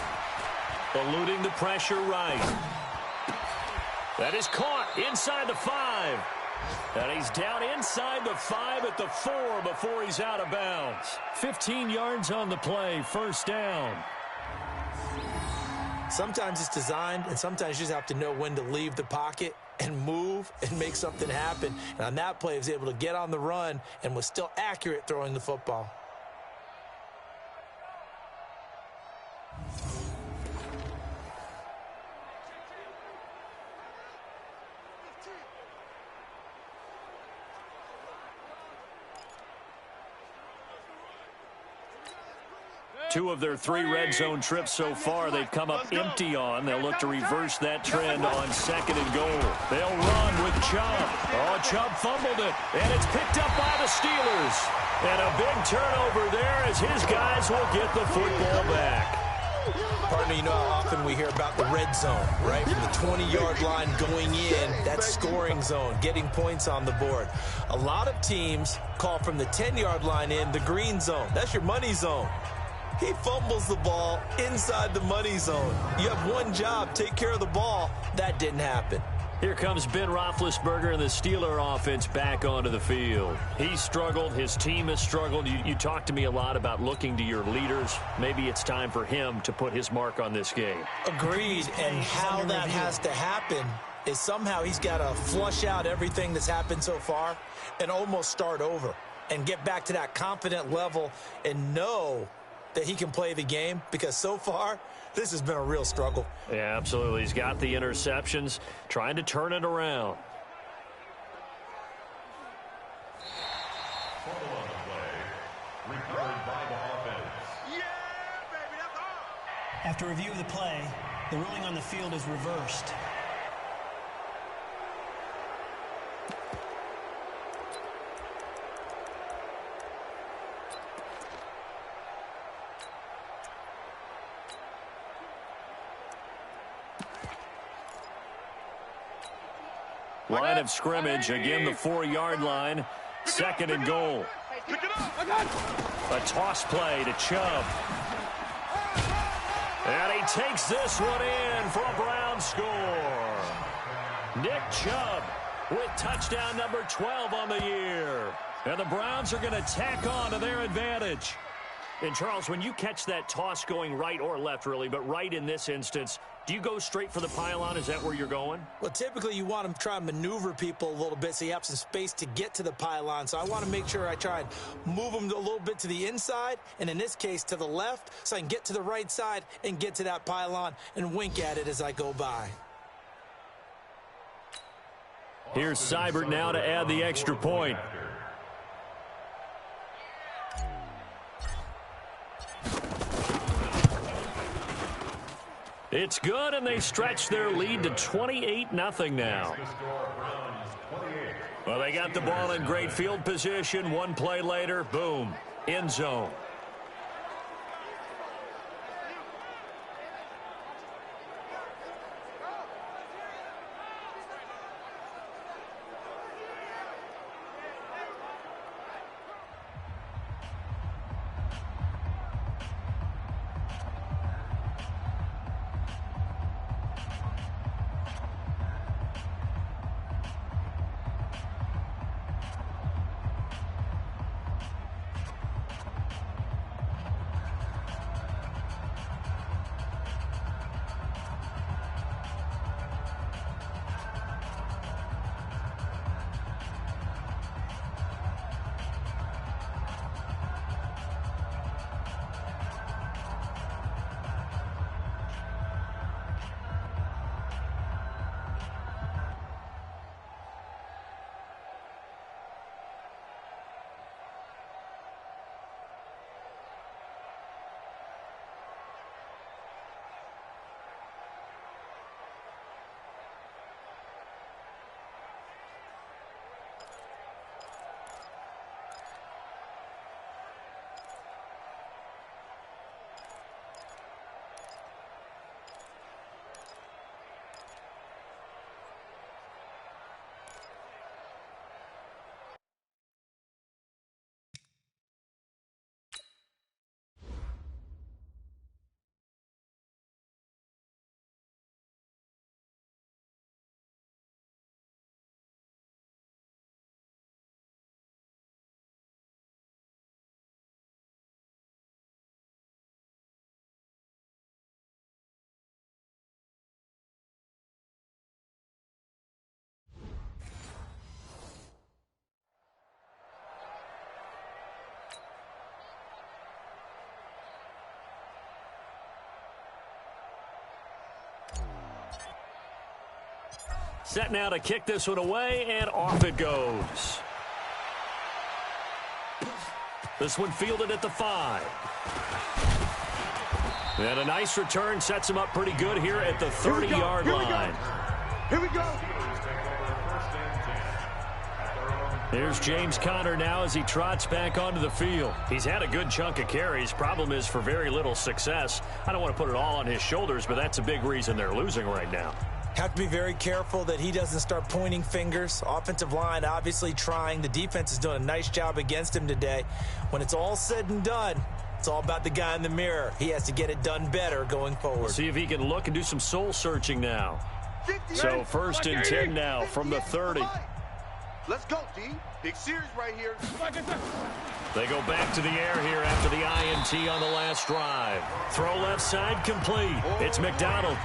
Eluding the pressure right. That is caught inside the 5. And he's down inside the 5 at the 4 before he's out of bounds. 15 yards on the play, first down. Sometimes it's designed, and sometimes you just have to know when to leave the pocket and move and make something happen. And on that play, he was able to get on the run and was still accurate throwing the football. 2 of their 3 red zone trips so far they've come up empty on. They'll look to reverse that trend on 2nd and goal. They'll run with Chubb. Oh, Chubb fumbled it, and it's picked up by the Steelers. And a big turnover there as his guys will get the football back. Partner, you know how often we hear about the red zone, right? From the 20-yard line going in, that's scoring zone, getting points on the board. A lot of teams call from the 10-yard line in the green zone. That's your money zone. He fumbles the ball inside the money zone. You have one job, take care of the ball. That didn't happen. Here comes Ben Roethlisberger and the Steeler offense back onto the field. He struggled. His team has struggled. You talked to me a lot about looking to your leaders. Maybe it's time for him to put his mark on this game. Agreed. And how that has to happen is somehow he's got to flush out everything that's happened so far and almost start over and get back to that confident level and know that he can play the game, because so far this has been a real struggle. Yeah, absolutely. He's got the interceptions, trying to turn it around. After review of the play, the ruling on the field is reversed. Line of scrimmage, again the 4-yard line, 2nd and goal. A toss play to Chubb. And he takes this one in for a Brown score. Nick Chubb with touchdown number 12 on the year. And the Browns are going to tack on to their advantage. And, Charles, when you catch that toss going right or left, really, but right in this instance, do you go straight for the pylon? Is that where you're going? Well, typically you want to try and maneuver people a little bit so you have some space to get to the pylon. So I want to make sure I try and move them a little bit to the inside, and in this case to the left, so I can get to the right side and get to that pylon and wink at it as I go by. Here's Seibert now to add the extra point. It's good, and they stretch their lead to 28-0 now. Well, they got the ball in great field position. One play later, boom, end zone. Set now to kick this one away, and off it goes. This one fielded at the 5. And a nice return sets him up pretty good here at the 30-yard line. Here we go. Here's James Conner now as he trots back onto the field. He's had a good chunk of carries. Problem is for very little success. I don't want to put it all on his shoulders, but that's a big reason they're losing right now. Have to be very careful that he doesn't start pointing fingers. Offensive line obviously trying. The defense is doing a nice job against him today. When it's all said and done, it's all about the guy in the mirror. He has to get it done better going forward. See if he can look and do some soul searching now. So 1st and 10 now from the 30. Let's go, D. Big series right here. They go back to the air here after the INT on the last drive. Throw left side complete. It's McDonald.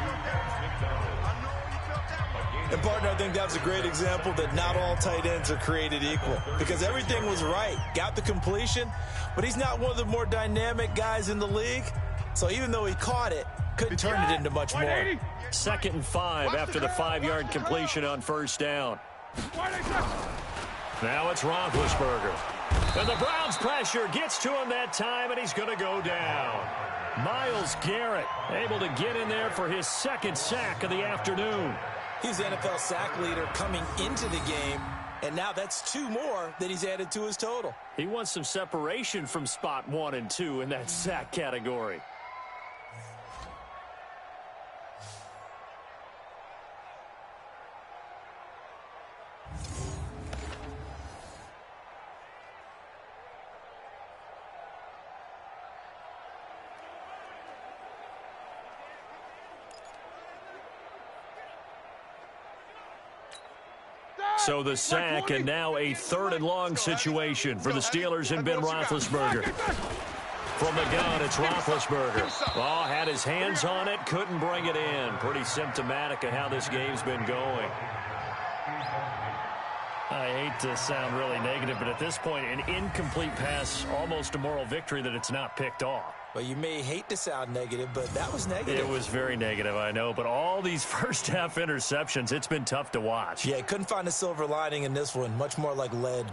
And, partner, I think that was a great example that not all tight ends are created equal because everything was right. Got the completion, but he's not one of the more dynamic guys in the league. So even though he caught it, couldn't turn it into much more. 2nd and 5 after the 5-yard completion on 1st down. Now it's Roethlisberger. And the Browns' pressure gets to him that time, and he's going to go down. Myles Garrett able to get in there for his 2nd sack of the afternoon. He's the NFL sack leader coming into the game, and now that's 2 more that he's added to his total. He wants some separation from spot 1 and 2 in that sack category. So the sack and now a 3rd and long situation for the Steelers and Ben Roethlisberger. From the gun, it's Roethlisberger. Oh, had his hands on it, couldn't bring it in. Pretty symptomatic of how this game's been going. I hate to sound really negative, but at this point, an incomplete pass, almost a moral victory that it's not picked off. Well, you may hate to sound negative, but that was negative. It was very negative, I know, but all these first-half interceptions, it's been tough to watch. Yeah, couldn't find a silver lining in this one. Much more like lead.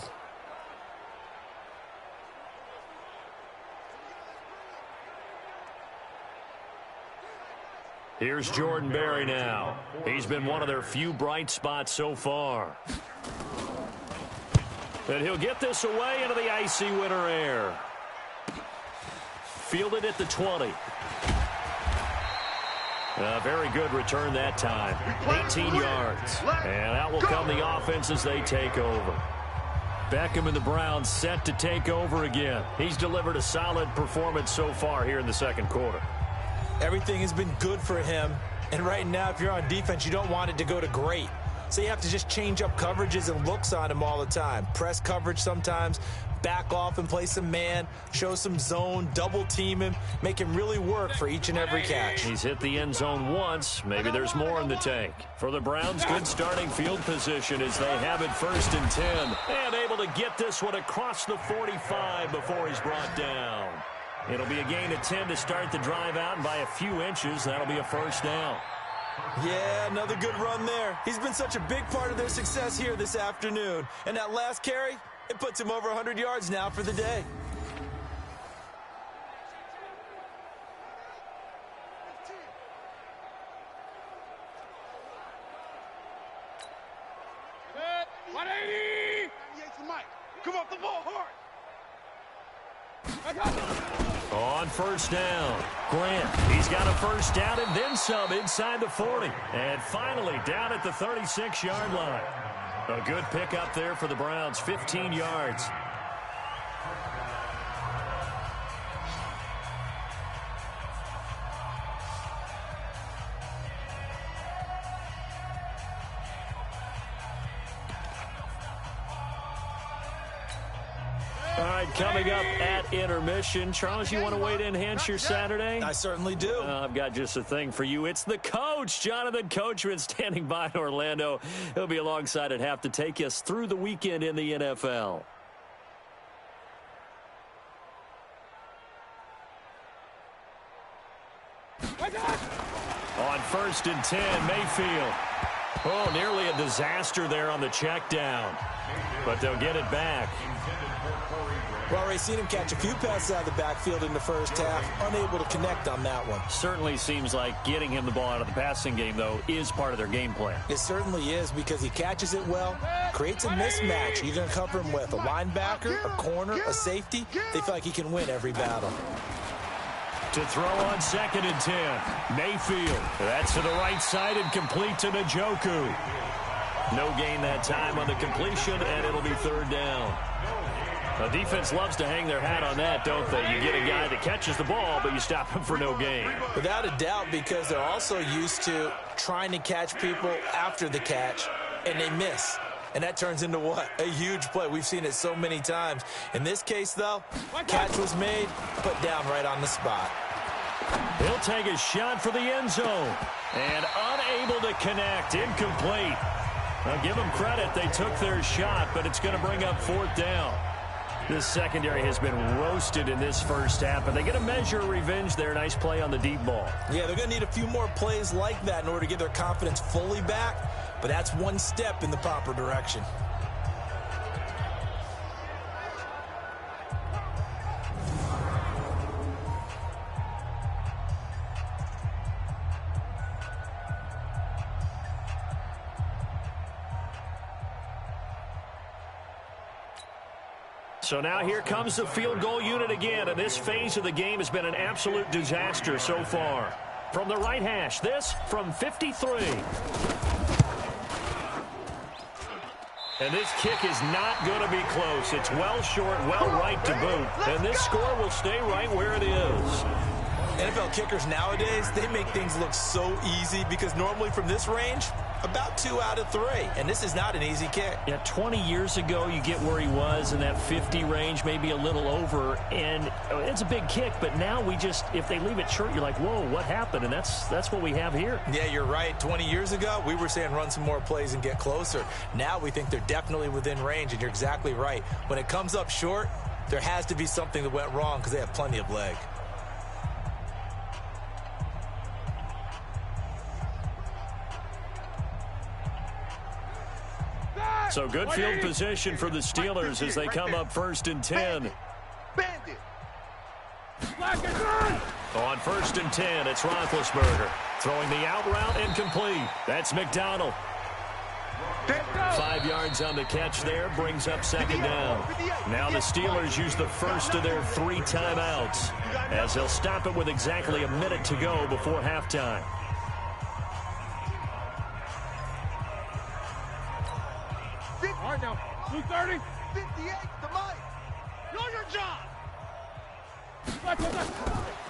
Here's Jordan Berry now. He's been one of their few bright spots so far. And he'll get this away into the icy winter air. Fielded at the 20. A very good return that time. 18 yards. And out will come the offense as they take over. Beckham and the Browns set to take over again. He's delivered a solid performance so far here in the 2nd quarter. Everything has been good for him. And right now, if you're on defense, you don't want it to go to great. So you have to just change up coverages and looks on him all the time. Press coverage sometimes, back off and play some man, show some zone, double team him, make him really work for each and every catch. He's hit the end zone once. Maybe there's more in the tank. For the Browns, good starting field position as they have it 1st and 10. And able to get this one across the 45 before he's brought down. It'll be a gain of 10 to start the drive out, and by a few inches, that'll be a 1st down. Yeah, another good run there. He's been such a big part of their success here this afternoon. And that last carry, it puts him over 100 yards now for the day. Set, 180! Come off the ball hard. On 1st down, Grant, he's got a 1st down and then some inside the 40. And finally down at the 36-yard line. A good pickup there for the Browns, 15 yards. All right, coming up at intermission. Charles, you want to wait to enhance your Saturday? I certainly do. I've got just a thing for you. It's the coach, Jonathan Coachman, standing by in Orlando. He'll be alongside at half to take us through the weekend in the NFL. On 1st and 10, Mayfield. Oh, nearly a disaster there on the check down. But they'll get it back. Well, we've seen him catch a few passes out of the backfield in the first half, unable to connect on that one. Certainly seems like getting him the ball out of the passing game, though, is part of their game plan. It certainly is, because he catches it well, creates a mismatch. You're going to cover him with a linebacker, a corner, a safety. They feel like he can win every battle. To throw on 2nd and 10. Mayfield. That's to the right side and complete to Njoku. No gain that time on the completion, and it'll be 3rd down. The defense loves to hang their hat on that, don't they? You get a guy that catches the ball, but you stop him for no gain. Without a doubt, because they're also used to trying to catch people after the catch, and they miss. And that turns into what? A huge play. We've seen it so many times. In this case, though, catch was made, put down right on the spot. He'll take a shot for the end zone. And unable to connect. Incomplete. Now, give them credit. They took their shot, but it's going to bring up 4th down. This secondary has been roasted in this first half, but they get a measure of revenge there. Nice play on the deep ball. Yeah, they're going to need a few more plays like that in order to get their confidence fully back, but that's one step in the proper direction. So now here comes the field goal unit again, and this phase of the game has been an absolute disaster so far. From the right hash, this from 53. And this kick is not going to be close. It's well short, well right to boot. And this score will stay right where it is. NFL kickers nowadays, they make things look so easy because normally from this range, about 2 out of 3. And this is not an easy kick. Yeah, 20 years ago, you get where he was in that 50 range, maybe a little over. And it's a big kick, but now we just, if they leave it short, you're like, whoa, what happened? And that's what we have here. Yeah, you're right. 20 years ago, we were saying run some more plays and get closer. Now we think they're definitely within range, and you're exactly right. When it comes up short, there has to be something that went wrong because they have plenty of leg. So good field position for the Steelers as they come up 1st and 10. On 1st and 10, it's Roethlisberger. Throwing the out route incomplete. That's McDonald. 5 yards on the catch there, brings up 2nd down. Now the Steelers use the first of their 3 timeouts as they'll stop it with exactly a minute to go before halftime. All right, now, 230. 58 to Mike. Do your job.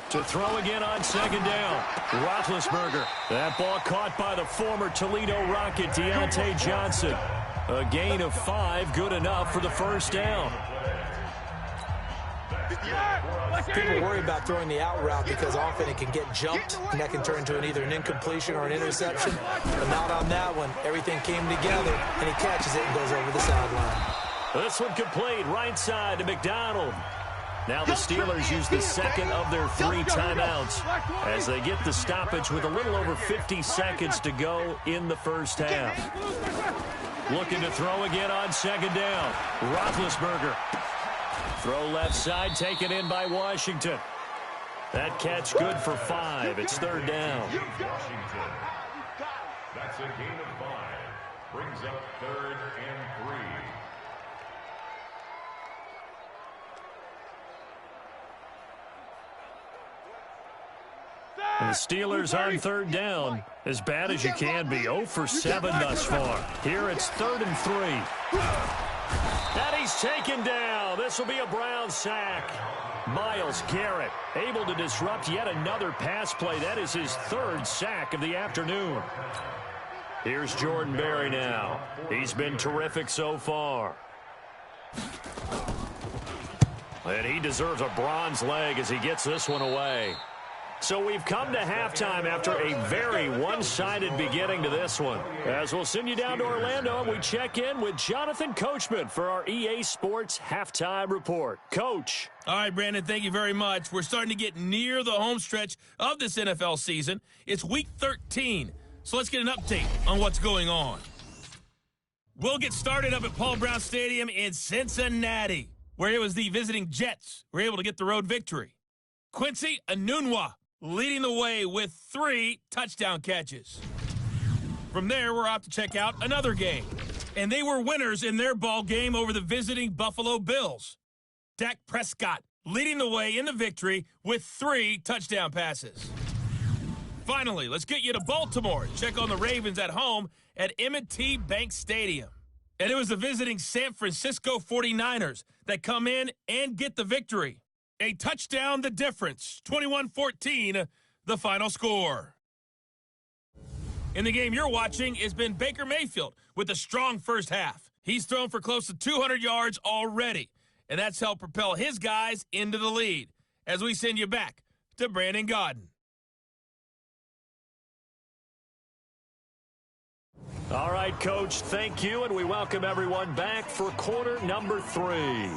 To throw again on 2nd down. Roethlisberger. That ball caught by the former Toledo Rocket, Deontay Johnson. A gain of 5, good enough for the 1st down. People worry about throwing the out route because often it can get jumped, and that can turn into either an incompletion or an interception. But not on that one. Everything came together, and he catches it and goes over the sideline. This one complete, right side to McDonald. Now the Steelers use the second of their 3 timeouts as they get the stoppage with a little over 50 seconds to go in the first half. Looking to throw again on 2nd down. Roethlisberger. Throw left side, taken in by Washington. That catch good for 5. It's 3rd down. Washington. That's a gain of 5. Brings up 3rd and 3. And the Steelers on 3rd down. As bad as you can be. 0 for 7 thus far. Here it's 3rd and 3. And he's taken down. This will be a Brown sack. Myles Garrett able to disrupt yet another pass play. That is his 3rd sack of the afternoon. Here's Jordan Berry now. He's been terrific so far. And he deserves a bronze leg as he gets this one away. So we've come to halftime after a very one-sided beginning to this one. As we'll send you down to Orlando, we check in with Jonathan Coachman for our EA Sports Halftime Report. Coach. All right, Brandon, thank you very much. We're starting to get near the home stretch of this NFL season. It's week 13. So let's get an update on what's going on. We'll get started up at Paul Brown Stadium in Cincinnati, where it was the visiting Jets who were able to get the road victory. Quincy Enunwa leading the way with 3 touchdown catches. From there, we're off to check out another game. And they were winners in their ball game over the visiting Buffalo Bills. Dak Prescott leading the way in the victory with 3 touchdown passes. Finally, let's get you to Baltimore and check on the Ravens at home at M&T Bank Stadium. And it was the visiting San Francisco 49ers that come in and get the victory. A touchdown the difference, 21-14, the final score. In the game you're watching has been Baker Mayfield with a strong first half. He's thrown for close to 200 yards already, and that's helped propel his guys into the lead. As we send you back to Brandon Godden. All right, Coach, thank you, and we welcome everyone back for quarter number 3.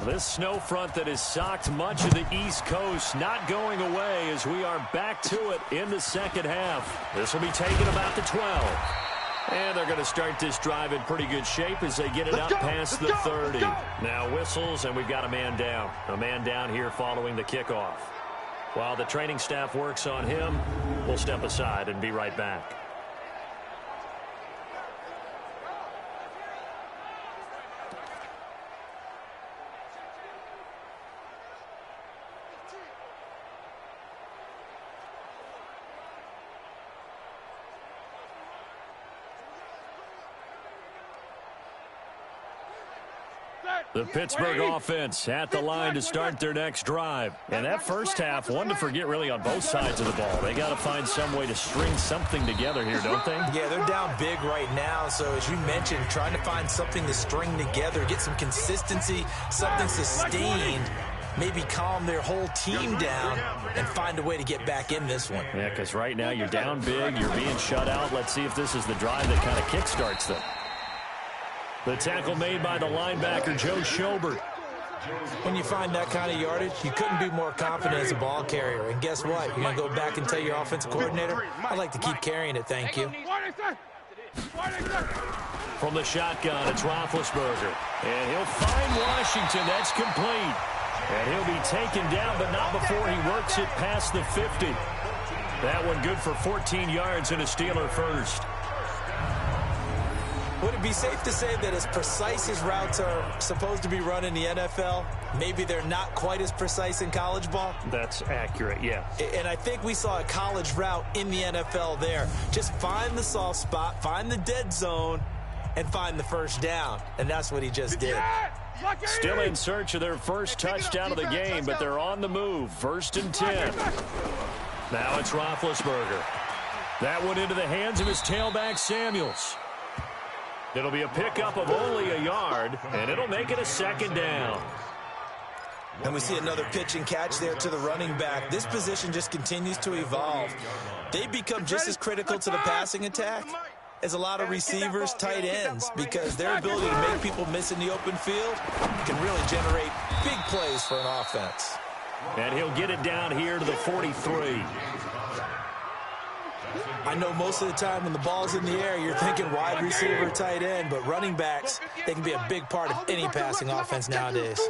This snow front that has socked much of the East Coast not going away as we are back to it in the second half. This will be taken about the 12. And they're going to start this drive in pretty good shape as they get it up past the 30. Now whistles, and we've got a man down. A man down here following the kickoff. While the training staff works on him, we'll step aside and be right back. The Pittsburgh offense at the line to start their next drive. And that first half, one to forget really on both sides of the ball. They got to find some way to string something together here, don't they? Yeah, they're down big right now. So as you mentioned, trying to find something to string together, get some consistency, something sustained, maybe calm their whole team down and find a way to get back in this one. Yeah, because right now you're down big, you're being shut out. Let's see if this is the drive that kind of kickstarts them. The tackle made by the linebacker, Joe Schobert. When you find that kind of yardage, you couldn't be more confident as a ball carrier. And guess what? You're going to go back and tell your offensive coordinator, I'd like to keep carrying it, thank you. From the shotgun, it's Roethlisberger. And he'll find Washington. That's complete. And he'll be taken down, but not before he works it past the 50. That one good for 14 yards and a Steeler first. Would it be safe to say that as precise as routes are supposed to be run in the NFL, maybe they're not quite as precise in college ball? That's accurate, yeah. And I think we saw a college route in the NFL there. Just find the soft spot, find the dead zone, and find the first down. And that's what he just did. Still in search of their first touchdown of the game, but they're on the move. 1st and 10. Now it's Roethlisberger. That one into the hands of his tailback, Samuels. It'll be a pickup of only a yard, and it'll make it a 2nd down. And we see another pitch and catch there to the running back. This position just continues to evolve. They become just as critical to the passing attack as a lot of receivers, tight ends, because their ability to make people miss in the open field can really generate big plays for an offense. And he'll get it down here to the 43. I know most of the time when the ball's in the air, you're thinking wide receiver, tight end, but running backs, they can be a big part of any passing offense nowadays.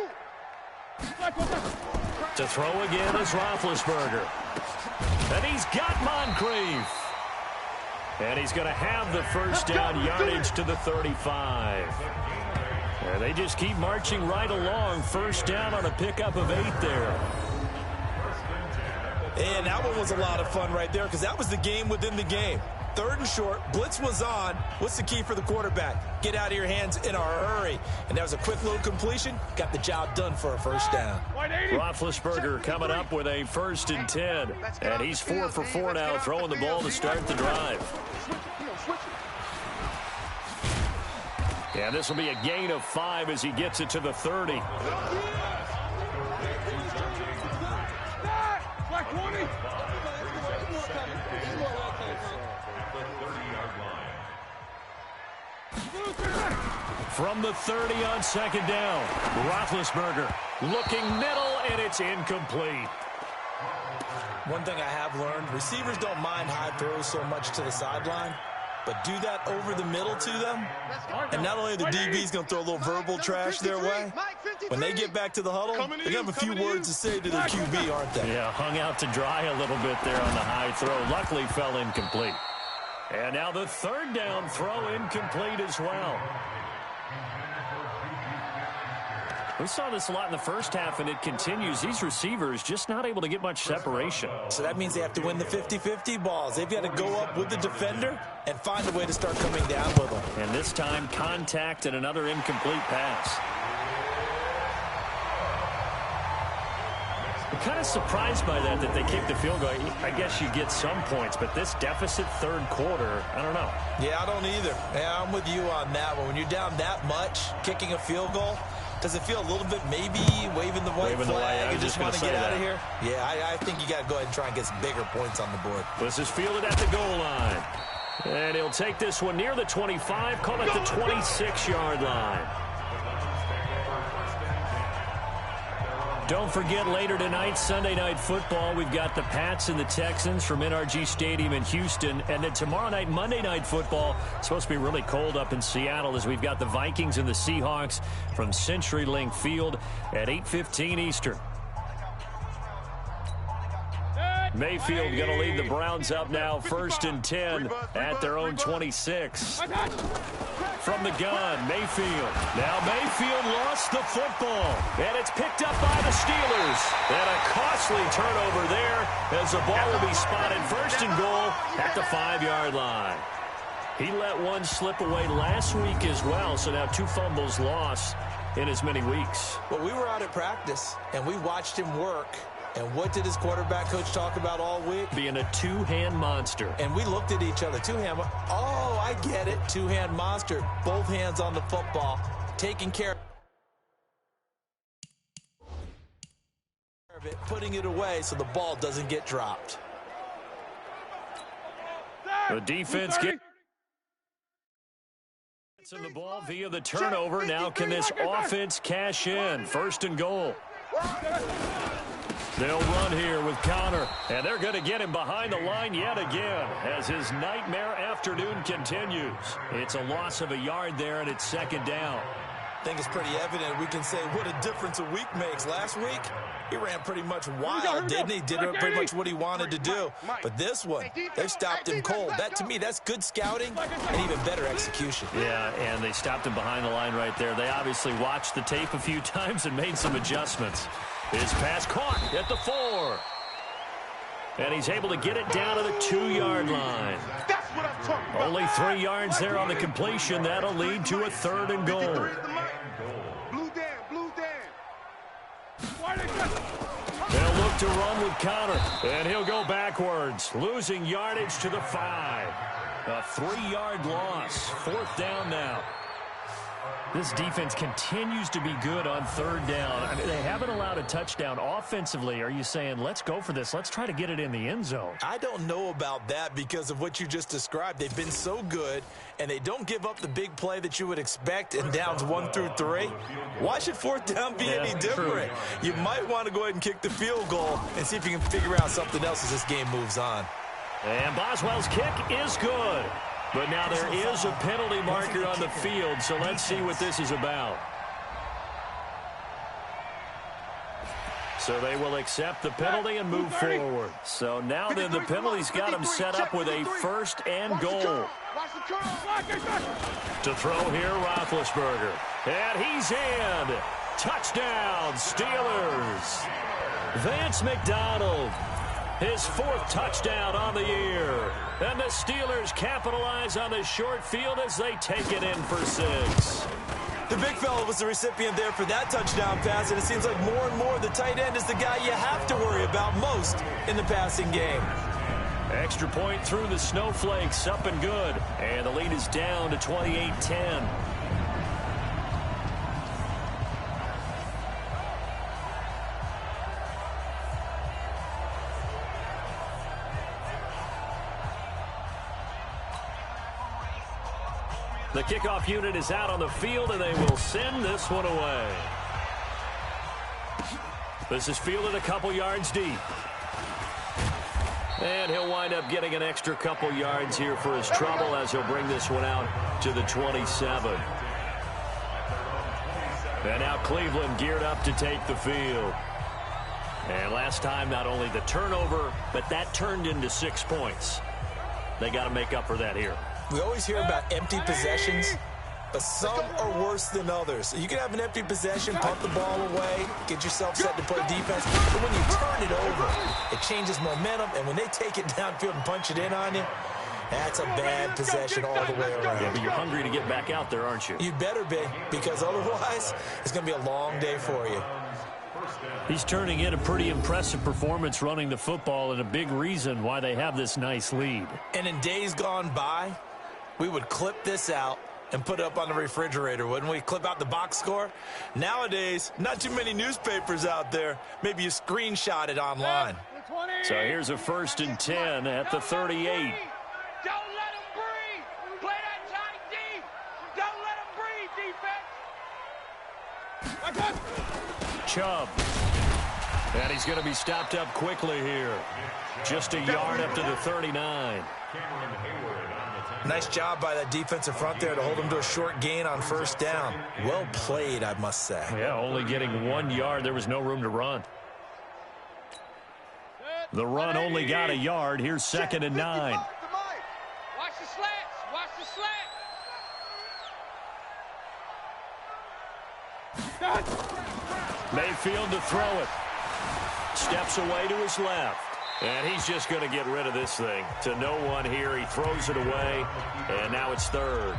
To throw again is Roethlisberger. And he's got Moncrief. And he's going to have the first down, yardage to the 35. And they just keep marching right along. First down on a pickup of 8 there. And that one was a lot of fun right there because that was the game within the game. 3rd and short, blitz was on. What's the key for the quarterback? Get out of your hands in a hurry. And that was a quick little completion. Got the job done for a first down. Roethlisberger coming up with a 1st and 10. And he's 4 for 4 now, throwing the ball to start the drive. Yeah, this will be a gain of 5 as he gets it to the 30. From the 30 on 2nd down, Roethlisberger looking middle, and it's incomplete. One thing I have learned, receivers don't mind high throws so much to the sideline, but do that over the middle to them, and not only are the DBs going to throw a little verbal trash their way, when they get back to the huddle, they're going to have a few words to say to their QB, aren't they? Yeah, hung out to dry a little bit there on the high throw. Luckily fell incomplete. And now the 3rd down throw incomplete as well. We saw this a lot in the first half, and it continues. These receivers just not able to get much separation. So that means they have to win the 50-50 balls. They've got to go up with the defender and find a way to start coming down with them. And this time, contact and another incomplete pass. I'm kind of surprised by that they kicked the field goal. I guess you get some points, but this deficit 3rd quarter, I don't know. Yeah, I don't either. Yeah, I'm with you on that one. When you're down that much, kicking a field goal, does it feel a little bit maybe waving the white flag and just want to get out of here? Yeah, I think you got to go ahead and try and get some bigger points on the board. This is fielded at the goal line. And he'll take this one near the 25, call it the 26-yard line. Don't forget, later tonight, Sunday Night Football, we've got the Pats and the Texans from NRG Stadium in Houston. And then tomorrow night, Monday Night Football, it's supposed to be really cold up in Seattle as we've got the Vikings and the Seahawks from CenturyLink Field at 8:15 Eastern. Mayfield going to lead the Browns up now, 1st and 10 at their own 26. From the gun, Mayfield. Now Mayfield lost the football, and it's picked up by the Steelers. And a costly turnover there as the ball will be spotted 1st and goal at the 5-yard line. He let one slip away last week as well, so now 2 fumbles lost in as many weeks. Well, we were out at practice, and we watched him work. And what did his quarterback coach talk about all week? Being a 2-hand monster. And we looked at each other. 2-hand. Oh, I get it. 2-hand monster. Both hands on the football. Taking care of it. Putting it away so the ball doesn't get dropped. The defense gets in the ball via the turnover. Now can this offense cash in? 1st and goal. They'll run here with Connor, and they're going to get him behind the line yet again as his nightmare afternoon continues. It's a loss of a yard there, and it's 2nd down. I think it's pretty evident. We can say what a difference a week makes. Last week, he ran pretty much wild, didn't he? Did pretty much what he wanted to do. But this one, they've stopped him cold. That, to me, that's good scouting and even better execution. Yeah, and they stopped him behind the line right there. They obviously watched the tape a few times and made some adjustments. His pass caught at the 4. And he's able to get it down to the 2-yard line. That's what I'm talking about. Only 3 yards there on the completion. That'll lead to a 3rd and goal. Blue Dan. They'll look to run with Connor, and he'll go backwards, losing yardage to the 5. A 3-yard loss. 4th down now. This defense continues to be good on 3rd down. I mean, they haven't allowed a touchdown. Offensively, are you saying, let's go for this? Let's try to get it in the end zone. I don't know about that because of what you just described. They've been so good, and they don't give up the big play that you would expect in downs 1 through 3. Why should 4th down be any different? True. You might want to go ahead and kick the field goal and see if you can figure out something else as this game moves on. And Boswell's kick is good. But now there is a penalty marker on the field, so let's see what this is about. So they will accept the penalty and move forward. So now then the penalty's got them set up with a 1st and goal. To throw here, Roethlisberger. And he's in. Touchdown, Steelers. Vance McDonald. His 4th touchdown on the year. And the Steelers capitalize on the short field as they take it in for 6. The big fella was the recipient there for that touchdown pass, and it seems like more and more the tight end is the guy you have to worry about most in the passing game. Extra point through the snowflakes, up and good. And the lead is down to 28-10. The kickoff unit is out on the field, and they will send this one away. This is fielded a couple yards deep. And he'll wind up getting an extra couple yards here for his trouble as he'll bring this one out to the 27. And now Cleveland geared up to take the field. And last time, not only the turnover, but that turned into 6 points. They got to make up for that here. We always hear about empty possessions, but some are worse than others. You can have an empty possession, pump the ball away, get yourself set to play defense, but when you turn it over, it changes momentum, and when they take it downfield and punch it in on you, that's a bad possession all the way around. Yeah, but you're hungry to get back out there, aren't you? You better be, because otherwise, it's going to be a long day for you. He's turning in a pretty impressive performance running the football, and a big reason why they have this nice lead. And in days gone by, we would clip this out and put it up on the refrigerator, wouldn't we? Clip out the box score. Nowadays, not too many newspapers out there. Maybe you screenshot it online. So here's a 1st and 10 at the 38. Don't let him breathe. Play that tight deep. Don't let him breathe, defense. Chubb. And he's going to be stopped up quickly here. Just a yard up to the 39. Nice job by that defensive front there to hold him to a short gain on first down. Well played, I must say. Yeah, only getting 1 yard. There was no room to run. The run only got a yard. Here's 2nd and 9. Watch the slats. Watch the slats. Mayfield to throw it. Steps away to his left. And he's just going to get rid of this thing. To no one here. He throws it away. And now it's 3rd.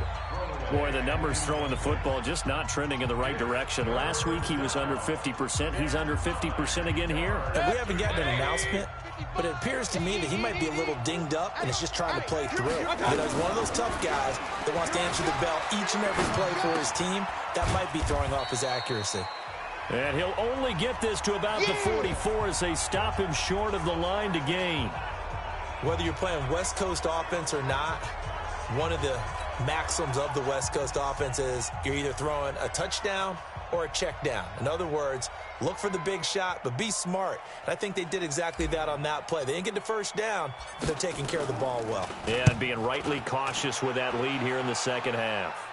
Boy, the numbers throwing the football just not trending in the right direction. Last week he was under 50%. He's under 50% again here. And we haven't gotten an announcement, but it appears to me that he might be a little dinged up and is just trying to play through. You know, he's one of those tough guys that wants to answer the bell each and every play for his team. That might be throwing off his accuracy. And he'll only get this to about the 44 as they stop him short of the line to gain. Whether you're playing West Coast offense or not, one of the maxims of the West Coast offense is you're either throwing a touchdown or a check down. In other words, look for the big shot, but be smart. And I think they did exactly that on that play. They didn't get the first down, but they're taking care of the ball well. Yeah, and being rightly cautious with that lead here in the second half.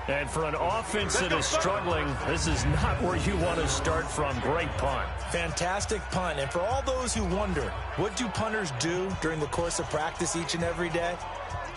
And for an offense that is struggling, this is not where you want to start from. Great punt. Fantastic punt. And for all those who wonder, what do punters do during the course of practice each and every day?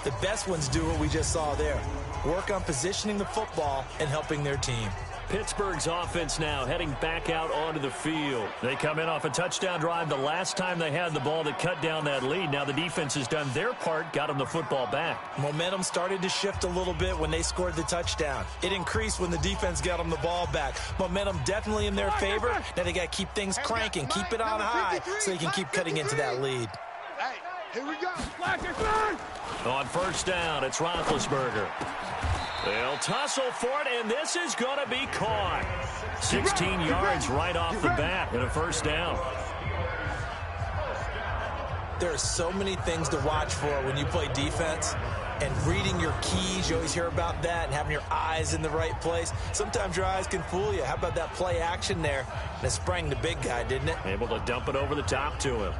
The best ones do what we just saw there. Work on positioning the football and helping their team. Pittsburgh's offense now heading back out onto the field. They come in off a touchdown drive the last time they had the ball that cut down that lead. Now the defense has done their part, got them the football back. Momentum started to shift a little bit when they scored the touchdown. It increased when the defense got them the ball back. Momentum definitely in their favor. Now they got to keep things cranking, keep it on high so they can keep cutting into that lead. Hey, here we go. On first down, it's Roethlisberger. They'll tussle for it, and this is going to be caught. 16 yards right off the bat and a first down. There are so many things to watch for when you play defense. And reading your keys, you always hear about that, and having your eyes in the right place. Sometimes your eyes can fool you. How about that play action there? And it sprang the big guy, didn't it? Able to dump it over the top to him.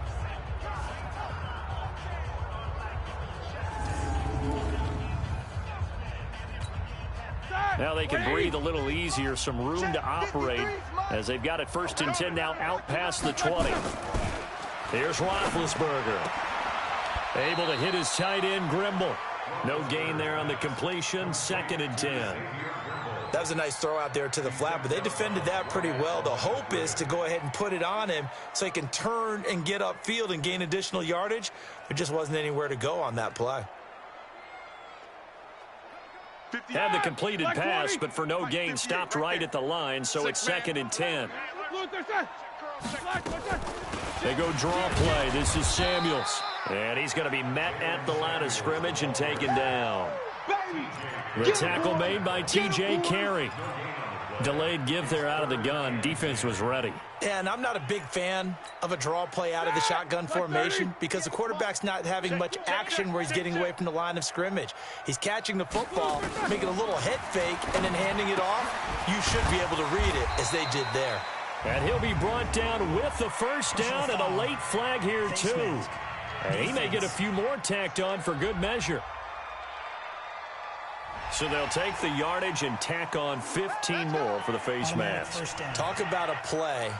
Now they can breathe a little easier, some room to operate as they've got it 1st and 10 now out past the 20. Here's Roethlisberger. Able to hit his tight end, Grimble. No gain there on the completion, 2nd and 10. That was a nice throw out there to the flat, but they defended that pretty well. The hope is to go ahead and put it on him so he can turn and get upfield and gain additional yardage. There just wasn't anywhere to go on that play. Had the completed pass, but for no gain, stopped right at the line, so it's 2nd and 10. They go draw play. This is Samuels. And he's going to be met at the line of scrimmage and taken down. The tackle made by T.J. Carey. Delayed give there out of the gun. Defense was ready. And I'm not a big fan of a draw play out of the shotgun formation because the quarterback's not having much action where he's getting away from the line of scrimmage. He's catching the football, making a little head fake, and then handing it off. You should be able to read it as they did there. And he'll be brought down with the first down and a late flag here, too. And he may get a few more tacked on for good measure. So they'll take the yardage and tack on 15 more for the face mask. Talk about a play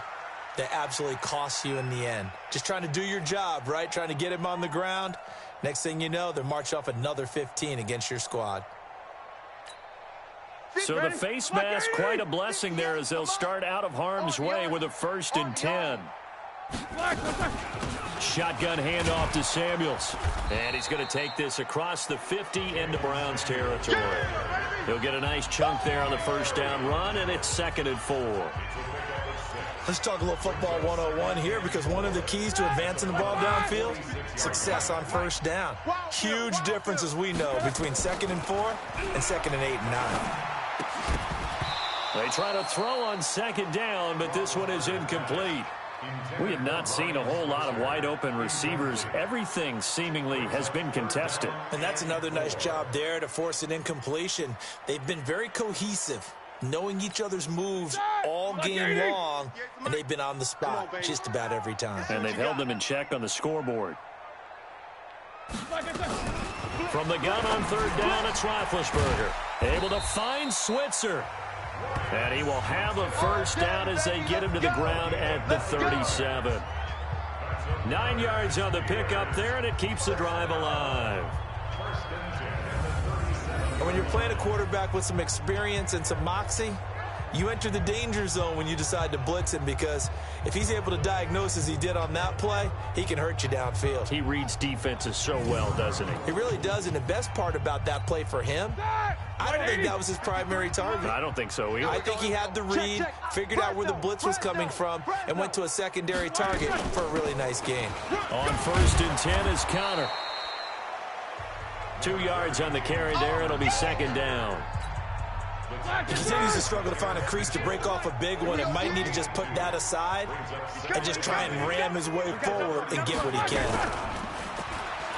that absolutely costs you in the end. Just trying to do your job, right? Trying to get him on the ground. Next thing you know, they're marching off another 15 against your squad. So the face mask, quite a blessing there as they'll start out of harm's way with a 1st and 10. Shotgun handoff to Samuels. And he's going to take this across the 50 into Browns territory. He'll get a nice chunk there on the first down run, and it's 2nd and 4. Let's talk a little football 101 here because one of the keys to advancing the ball downfield, success on first down. Huge difference, as we know, between 2nd and 4 and 2nd and 8 and 9. They try to throw on 2nd down, but this one is incomplete. We have not seen a whole lot of wide-open receivers. Everything seemingly has been contested. And that's another nice job there to force an incompletion. They've been very cohesive knowing each other's moves all game long, and they've been on the spot just about every time. And they've held them in check on the scoreboard. From the gun on third down, it's Roethlisberger. Able to find Switzer. And he will have a first down as they get him to the ground at the 37. 9 yards on the pickup there, and it keeps the drive alive. And when you're playing a quarterback with some experience and some moxie, you enter the danger zone when you decide to blitz him, because if he's able to diagnose as he did on that play, he can hurt you downfield. He reads defenses so well, doesn't he? He really does, and the best part about that play for him, I don't think that was his primary target. I don't think so either. I think he had the read, figured out where the blitz was coming from, and went to a secondary target for a really nice gain. On 1st and 10 is Connor. 2 yards on the carry there. It'll be second down. He continues to struggle to find a crease to break off a big one, and might need to just put that aside and just try and ram his way forward and get what he can.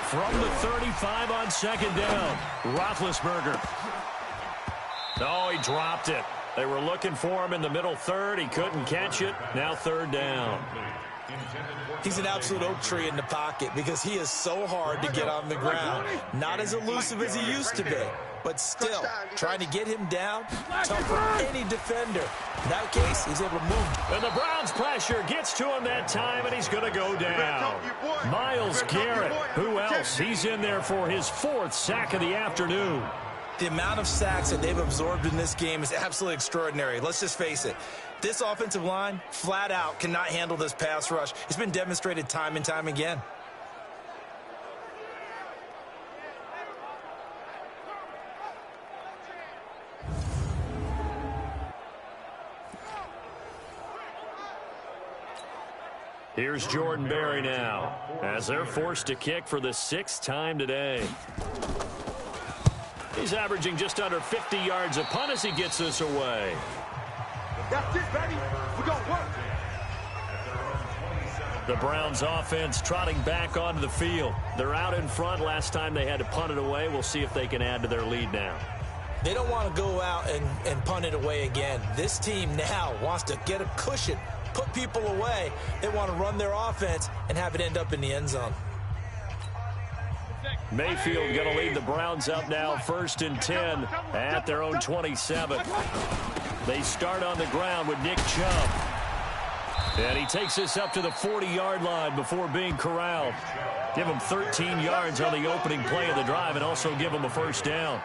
From the 35 on second down, Roethlisberger. Oh, he dropped it. They were looking for him in the middle third. He couldn't catch it. Now third down. He's an absolute oak tree in the pocket because he is so hard to get on the ground. Not as elusive as he used to be, but still, trying to get him down, tough for any defender. In that case, he's able to move. And the Browns' pressure gets to him that time, and he's going to go down. Myles Garrett, who else? He's in there for his 4th sack of the afternoon. The amount of sacks that they've absorbed in this game is absolutely extraordinary. Let's just face it. This offensive line, flat out, cannot handle this pass rush. It's been demonstrated time and time again. Here's Jordan Berry now, as they're forced to kick for the 6th time today. He's averaging just under 50 yards a punt as he gets this away. That's it, baby. We're going to work. The Browns offense trotting back onto the field. They're out in front. Last time they had to punt it away. We'll see if they can add to their lead now. They don't want to go out and punt it away again. This team now wants to get a cushion, put people away. They want to run their offense and have it end up in the end zone. Mayfield going to lead the Browns up now, 1st and 10 at their own 27. They start on the ground with Nick Chubb. And he takes this up to the 40-yard line before being corralled. Give him 13 yards on the opening play of the drive and also give him a first down.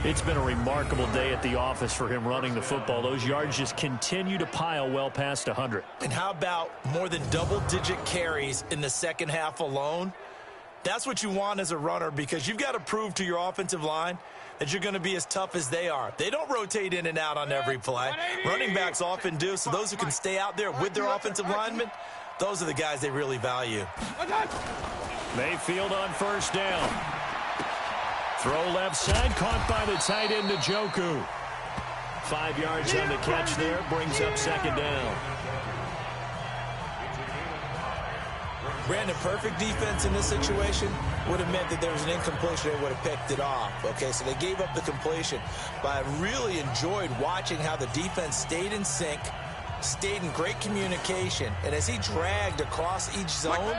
It's been a remarkable day at the office for him running the football. Those yards just continue to pile well past 100. And how about more than double-digit carries in the second half alone? That's what you want as a runner, because you've got to prove to your offensive line that you're going to be as tough as they are. They don't rotate in and out on every play. Running backs often do, so those who can stay out there with their offensive linemen, those are the guys they really value. Mayfield on first down. Throw left side, caught by the tight end Njoku. 5 yards on the catch there, brings up second down. Brandon, perfect defense in this situation would have meant that there was an incompletion. They would have picked it off. Okay, so they gave up the completion. But I really enjoyed watching how the defense stayed in sync, stayed in great communication. And as he dragged across each zone,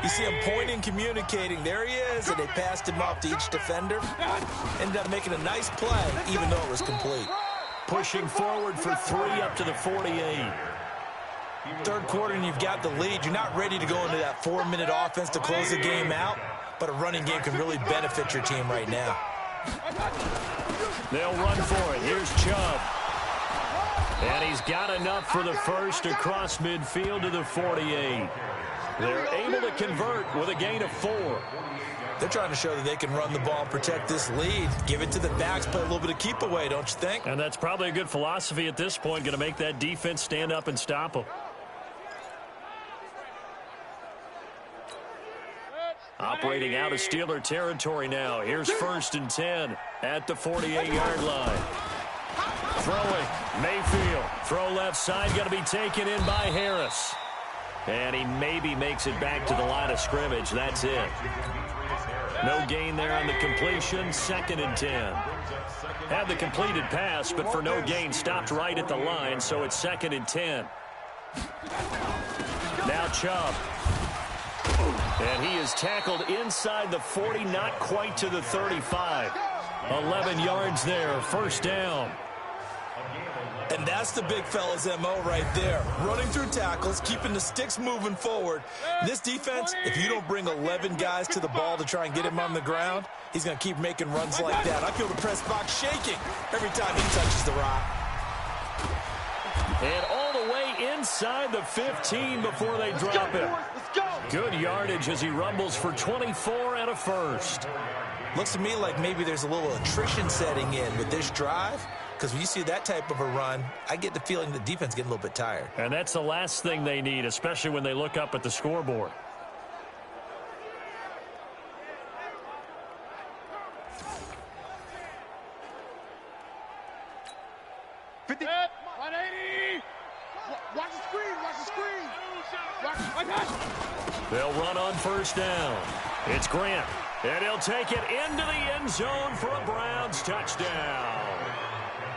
you see him pointing, communicating. There he is, and they passed him off to each defender. Ended up making a nice play, even though it was complete. Pushing forward for 3 up to the 48. Third quarter and you've got the lead. You're not ready to go into that 4-minute offense to close the game out, but a running game can really benefit your team right now. They'll run for it. Here's Chubb. And he's got enough for the first across midfield to the 48. They're able to convert with a gain of 4. They're trying to show that they can run the ball and protect this lead. Give it to the backs, play a little bit of keep away, don't you think? And that's probably a good philosophy at this point, going to make that defense stand up and stop them. Operating out of Steeler territory now. Here's 1st and 10 at the 48-yard line. Throwing, Mayfield. Throw left side, going to be taken in by Harris. And he maybe makes it back to the line of scrimmage. That's it. No gain there on the completion. 2nd and 10. Had the completed pass, but for no gain, stopped right at the line, so it's 2nd and 10. Now Chubb. And he is tackled inside the 40, not quite to the 35. 11 yards there, 1st down. And that's the big fella's MO right there. Running through tackles, keeping the sticks moving forward. This defense, if you don't bring 11 guys to the ball to try and get him on the ground, he's going to keep making runs like that. I feel the press box shaking every time he touches the rock. And all the way inside the 15 before they drop him. Good yardage as he rumbles for 24 and a 1st. Looks to me like maybe there's a little attrition setting in with this drive. Because when you see that type of a run, I get the feeling the defense getting a little bit tired. And that's the last thing they need, especially when they look up at the scoreboard. Watch the screen. Watch the screen. They'll run on 1st down. It's Grant. And he'll take it into the end zone for a Browns touchdown.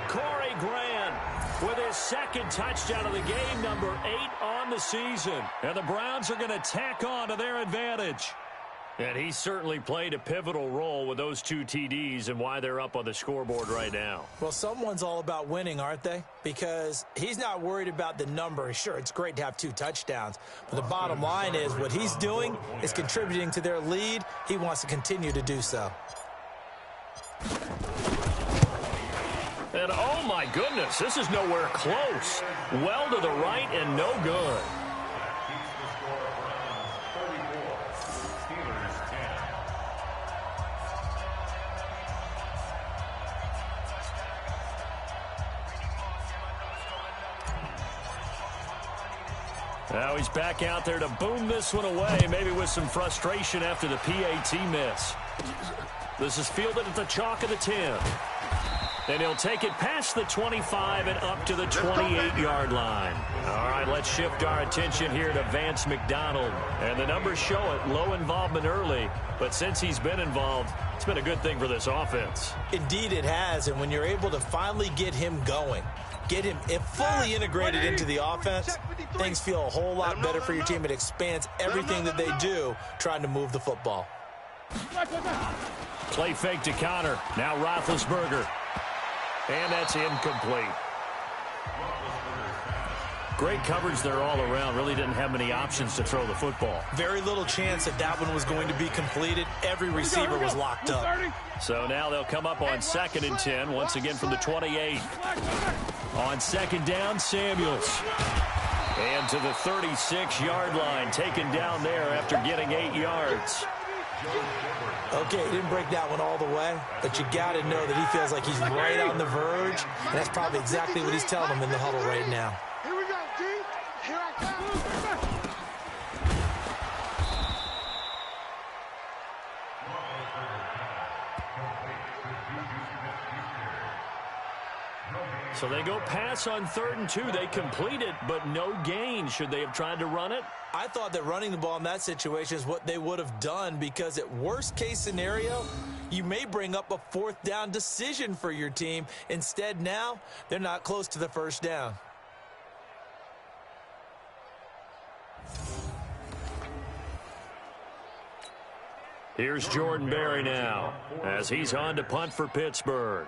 Corey Grant with his 2nd touchdown of the game, number 8 on the season. And the Browns are going to tack on to their advantage. And he certainly played a pivotal role with those 2 TDs and why they're up on the scoreboard right now. Well, someone's all about winning, aren't they? Because he's not worried about the number. Sure, it's great to have 2 touchdowns. But the bottom line is what he's doing is contributing to their lead. He wants to continue to do so. And oh my goodness, this is nowhere close. Well to the right and no good. Now he's back out there to boom this one away, maybe with some frustration after the PAT miss. This is fielded at the chalk of the 10. And he'll take it past the 25 and up to the 28-yard line. All right, let's shift our attention here to Vance McDonald. And the numbers show it, low involvement early. But since he's been involved, it's been a good thing for this offense. Indeed it has, and when you're able to finally get him going, get him fully integrated into the offense, things feel a whole lot better for your team. It expands everything that they do trying to move the football. Play fake to Connor. Now Roethlisberger. And that's incomplete. Great coverage there all around. Really didn't have many options to throw the football. Very little chance that that one was going to be completed. Every receiver was locked up. So now they'll come up on 2nd and 10, once again from the 28. On 2nd down, Samuels. And to the 36-yard line, taken down there after getting 8 yards. Okay, he didn't break that one all the way, but you got to know that he feels like he's right on the verge, and that's probably exactly what he's telling him in the huddle right now. Here we go, D. Here I come. So they go pass on 3rd and 2. They complete it, but no gain. Should they have tried to run it? I thought that running the ball in that situation is what they would have done, because at worst case scenario, you may bring up a 4th down decision for your team. Instead, now they're not close to the 1st down. Here's Jordan Berry now as he's on to punt for Pittsburgh.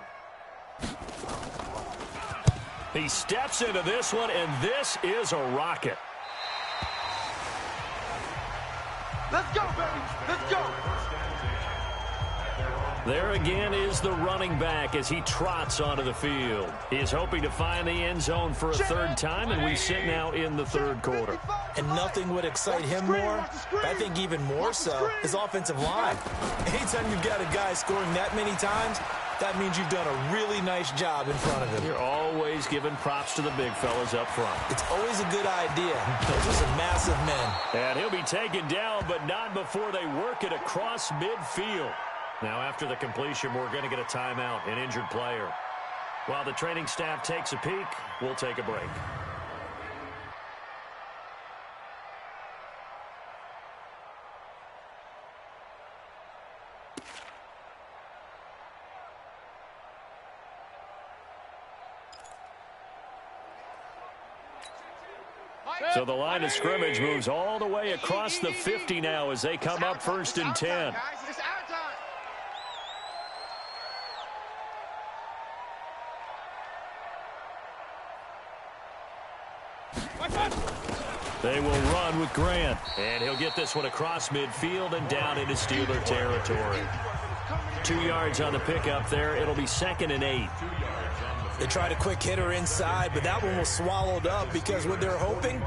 He steps into this one, and this is a rocket. Let's go, baby. Let's go. There again is the running back as he trots onto the field. He is hoping to find the end zone for a 3rd time, and we sit now in the 3rd quarter. And nothing would excite him more, but I think even more so, his offensive line. Anytime you've got a guy scoring that many times, that means you've done a really nice job in front of him. You're always giving props to the big fellas up front. It's always a good idea. Those are some massive men. And he'll be taken down, but not before they work it across midfield. Now, after the completion, we're going to get a timeout, an injured player. While the training staff takes a peek, we'll take a break. So the line of scrimmage moves all the way across the 50 now as they come up 1st and 10. They will run with Grant, and he'll get this one across midfield and down into Steeler territory. 2 yards on the pickup there. It'll be 2nd and 8. They tried a quick hitter inside, but that one was swallowed up because what they're hoping,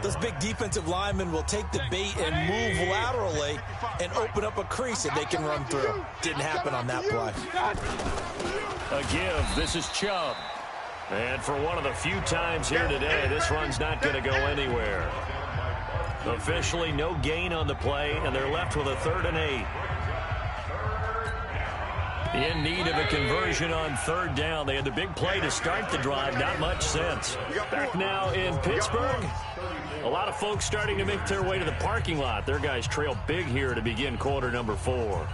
those big defensive linemen will take the bait and move laterally and open up a crease that they can run through. Didn't happen on that play. A give. This is Chubb. And for one of the few times here today, this run's not going to go anywhere. Officially no gain on the play, and they're left with a 3rd and 8. In need of a conversion on 3rd down. They had the big play to start the drive. Not much sense. Back now in Pittsburgh. A lot of folks starting to make their way to the parking lot. Their guys trail big here to begin quarter number 4.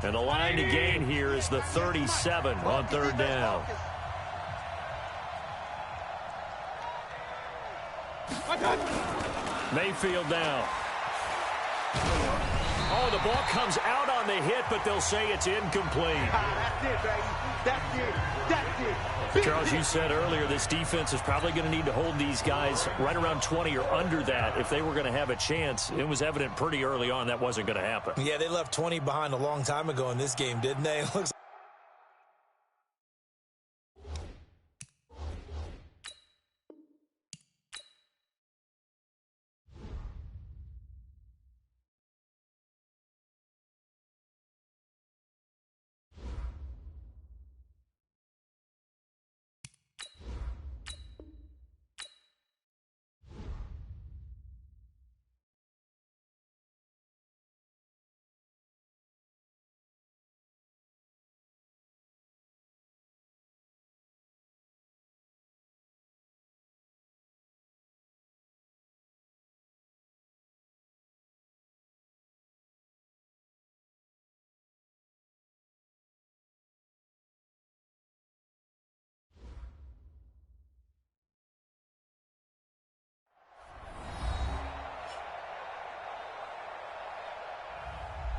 And the line to gain here is the 37 on 3rd down. Mayfield now. Oh, the ball comes out on the hit, but they'll say it's incomplete. That's it, baby. That's it. That's it. Charles, you said earlier this defense is probably going to need to hold these guys right around 20 or under that if they were going to have a chance. It was evident pretty early on that wasn't going to happen. Yeah, they left 20 behind a long time ago in this game, didn't they? It looks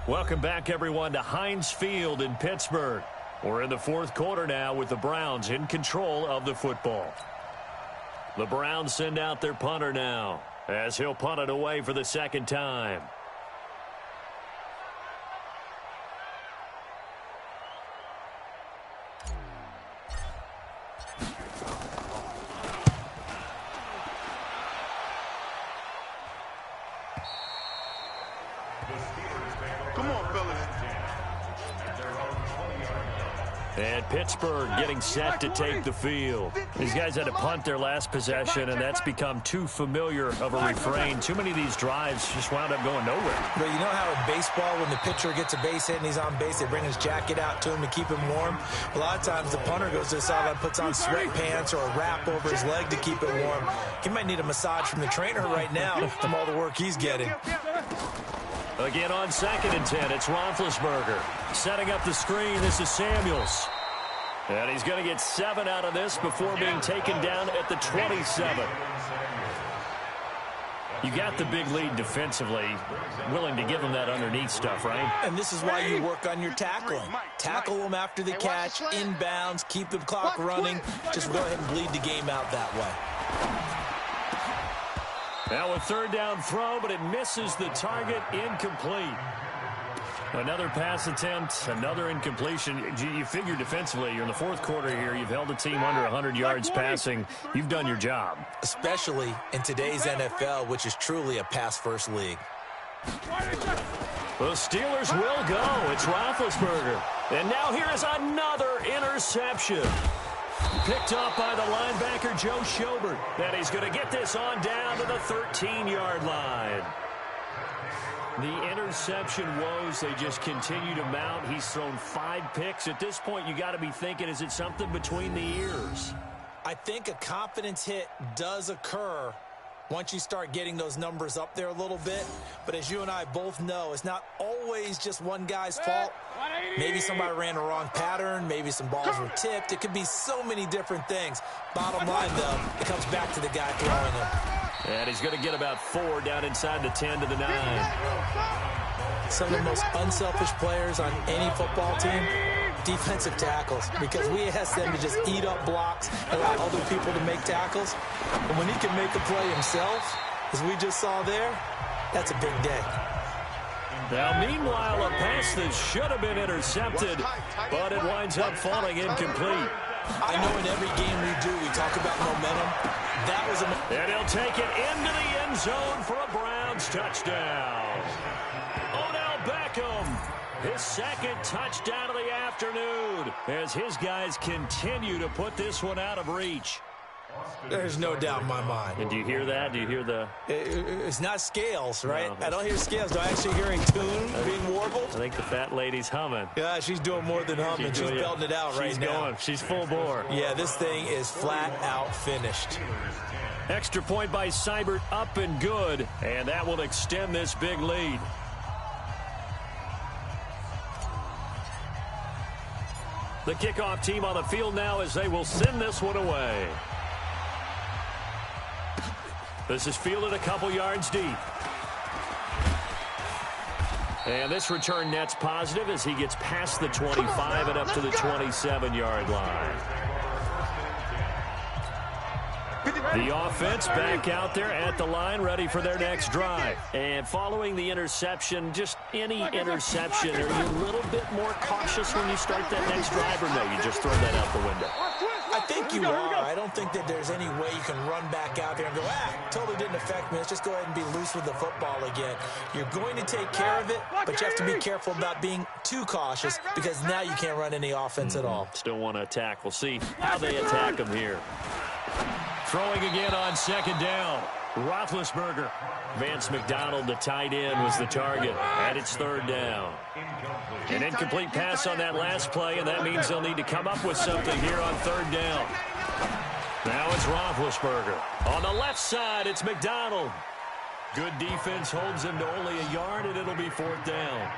Welcome back, everyone, to Heinz Field in Pittsburgh. We're in the 4th quarter now with the Browns in control of the football. The Browns send out their punter now as he'll punt it away for the 2nd time. And Pittsburgh getting set to take the field. These guys had to punt their last possession, and that's become too familiar of a refrain. Too many of these drives just wound up going nowhere. But you know how in baseball, when the pitcher gets a base hit and he's on base, they bring his jacket out to him to keep him warm? A lot of times the punter goes to the sideline, puts on sweatpants or a wrap over his leg to keep it warm. He might need a massage from the trainer right now from all the work he's getting. Again on 2nd and 10, it's Roethlisberger. Setting up the screen, this is Samuels. And he's going to get 7 out of this before being taken down at the 27. You got the big lead defensively, willing to give them that underneath stuff, right? And this is why you work on your tackling. Tackle them after the catch, inbounds, keep the clock running. Just go ahead and bleed the game out that way. Now a 3rd down throw, but it misses the target, incomplete. Another pass attempt, another incompletion. You figure defensively, you're in the 4th quarter here. You've held the team under 100 yards passing. You've done your job. Especially in today's NFL, which is truly a pass-first league. The Steelers will go. It's Roethlisberger. And now here is another interception. Picked up by the linebacker, Joe Schobert. And he's going to get this on down to the 13-yard line. The interception woes, they just continue to mount. He's thrown 5 picks. At this point, you got to be thinking, is it something between the ears? I think a confidence hit does occur once you start getting those numbers up there a little bit. But as you and I both know, it's not always just one guy's fault. Maybe somebody ran a wrong pattern. Maybe some balls were tipped. It could be so many different things. Bottom line, though, it comes back to the guy throwing them. And he's going to get about 4 down inside the 10 to the 9. Some of the most unselfish players on any football team, defensive tackles, because we ask them to just eat up blocks and allow other people to make tackles. And when he can make a play himself, as we just saw there, that's a big day. Now, meanwhile, a pass that should have been intercepted, but it winds up falling incomplete. I know in every game we do, we talk about momentum. That was and he'll take it into the end zone for a Browns touchdown. Odell Beckham, his second touchdown of the afternoon, as his guys continue to put this one out of reach. There's no doubt in my mind. And do you hear that? Do you hear the... It's not scales, right? No, I don't hear scales. Do I actually hear a tune being warbled? I think the fat lady's humming. Yeah, she's doing more than humming. She's belting it out right now. She's going. She's full bore. Yeah, this thing is flat out finished. Extra point by Seibert, up and good. And that will extend this big lead. The kickoff team on the field now as they will send this one away. This is fielded a couple yards deep. And this return net's positive as he gets past the 25 and up to the 27-yard line. The offense back out there at the line, ready for their next drive. And following the interception, just any interception, are you a little bit more cautious when you start that next drive, or no, you just throw that out the window? I think you are. I don't think that there's any way you can run back out there and go, totally didn't affect me. Let's just go ahead and be loose with the football again. You're going to take care of it, but you have to be careful about being too cautious because now you can't run any offense at all. Still want to attack. We'll see how they attack them here. Throwing again on second down. Roethlisberger. Vance McDonald, the tight end, was the target. And it's third down. An incomplete pass on that last play, and that means they'll need to come up with something here on third down. Now it's Roethlisberger. On the left side, it's McDonald. Good defense holds him to only a yard, and it'll be fourth down.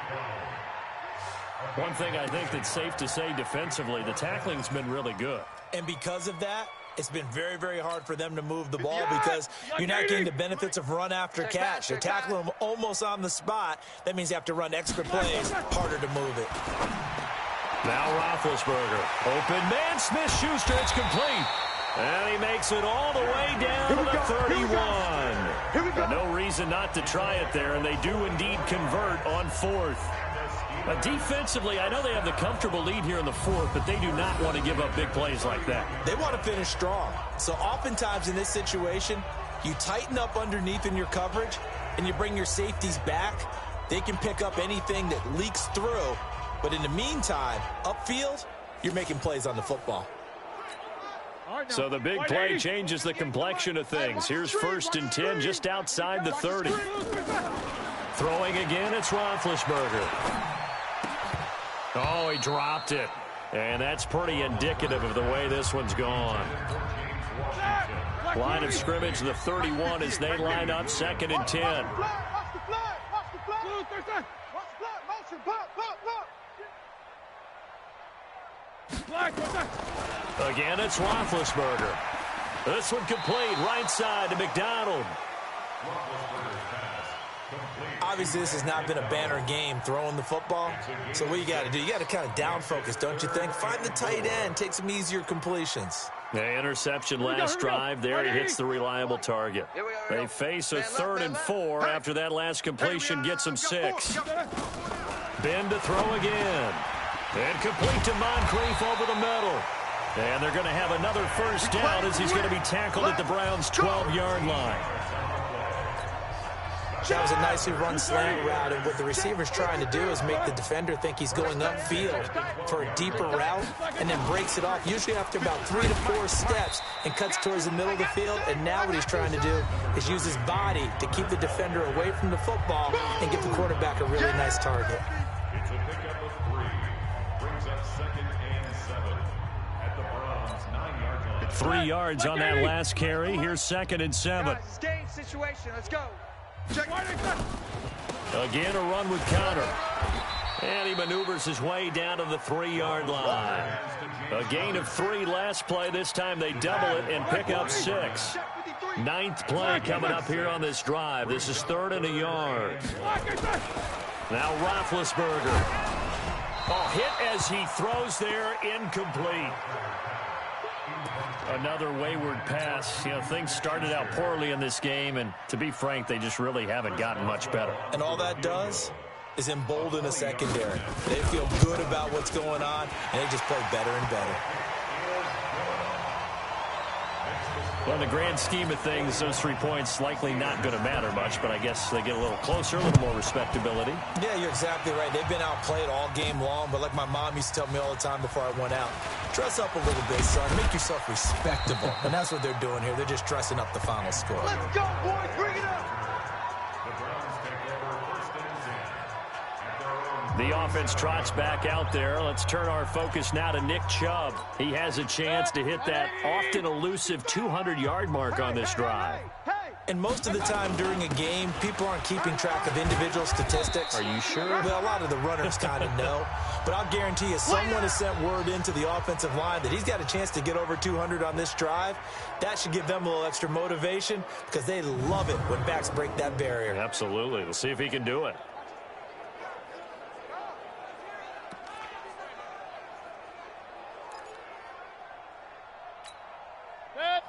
One thing I think that's safe to say defensively, the tackling's been really good. And because of that, it's been very, very hard for them to move the ball because you're not getting the benefits of run after catch. They're tackling them almost on the spot. That means you have to run extra plays, harder to move it. Now Roethlisberger. Open man, Smith-Schuster, it's complete. And he makes it all the way down to the 31. No reason not to try it there, and they do indeed convert on fourth. But defensively, I know they have the comfortable lead here in the fourth, but they do not want to give up big plays like that. They want to finish strong. So oftentimes in this situation, you tighten up underneath in your coverage, and you bring your safeties back. They can pick up anything that leaks through. But in the meantime, upfield, you're making plays on the football. So the big play changes the complexion of things. Here's 1st and 10 just outside the 30. Throwing again, it's Roethlisberger. Oh, he dropped it. And that's pretty indicative of the way this one's gone. Line of scrimmage, the 31 as they line up 2nd and 10. Again, it's Roethlisberger. This one complete, right side to McDonald. Obviously, this has not been a banner game throwing the football. So what you got to do, you got to kind of down focus, don't you think? Find the tight end, take some easier completions. The interception last drive there. He hits the reliable target. They face a 3rd and 4 after that last completion gets them 6. Ben to throw again. And complete to Moncrief over the middle. And they're going to have another first down as he's going to be tackled at the Browns' 12-yard line. That was a nicely run slant route, and what the receiver's trying to do is make the defender think he's going upfield for a deeper route and then breaks it off, usually after about 3 to 4 steps, and cuts towards the middle of the field. And now what he's trying to do is use his body to keep the defender away from the football and give the quarterback a really nice target. It's a pickup of 3. Brings up 2nd and 7. at the Browns' 9-yard line. 3 yards on that last carry. Here's 2nd and 7. Guys, it's game situation. Let's go. Check. Again, a run with counter. And he maneuvers his way down to the 3-yard line. A gain of 3 last play. This time they double it and pick up 6. 9th play coming up here on this drive. This is 3rd and a yard. Now Roethlisberger. Oh, hit as he throws there, incomplete. Another wayward pass. You know, things started out poorly in this game, and to be frank, they just really haven't gotten much better. And all that does is embolden a secondary. They feel good about what's going on, and they just play better and better. Well, in the grand scheme of things, those 3 points likely not going to matter much, but I guess they get a little closer, a little more respectability. Yeah, you're exactly right. They've been outplayed all game long, but like my mom used to tell me all the time before I went out, dress up a little bit, son. Make yourself respectable. And that's what they're doing here. They're just dressing up the final score. Let's go, boys. Bring it up. The Browns take over 1st and 10 at their own. The offense trots back out there. Let's turn our focus now to Nick Chubb. He has a chance to hit that often elusive 200-yard mark on this drive. And most of the time during a game, people aren't keeping track of individual statistics. Are you sure? Well, a lot of the runners kind of know. But I'll guarantee you, someone has sent word into the offensive line that he's got a chance to get over 200 on this drive. That should give them a little extra motivation because they love it when backs break that barrier. Absolutely. We'll see if he can do it.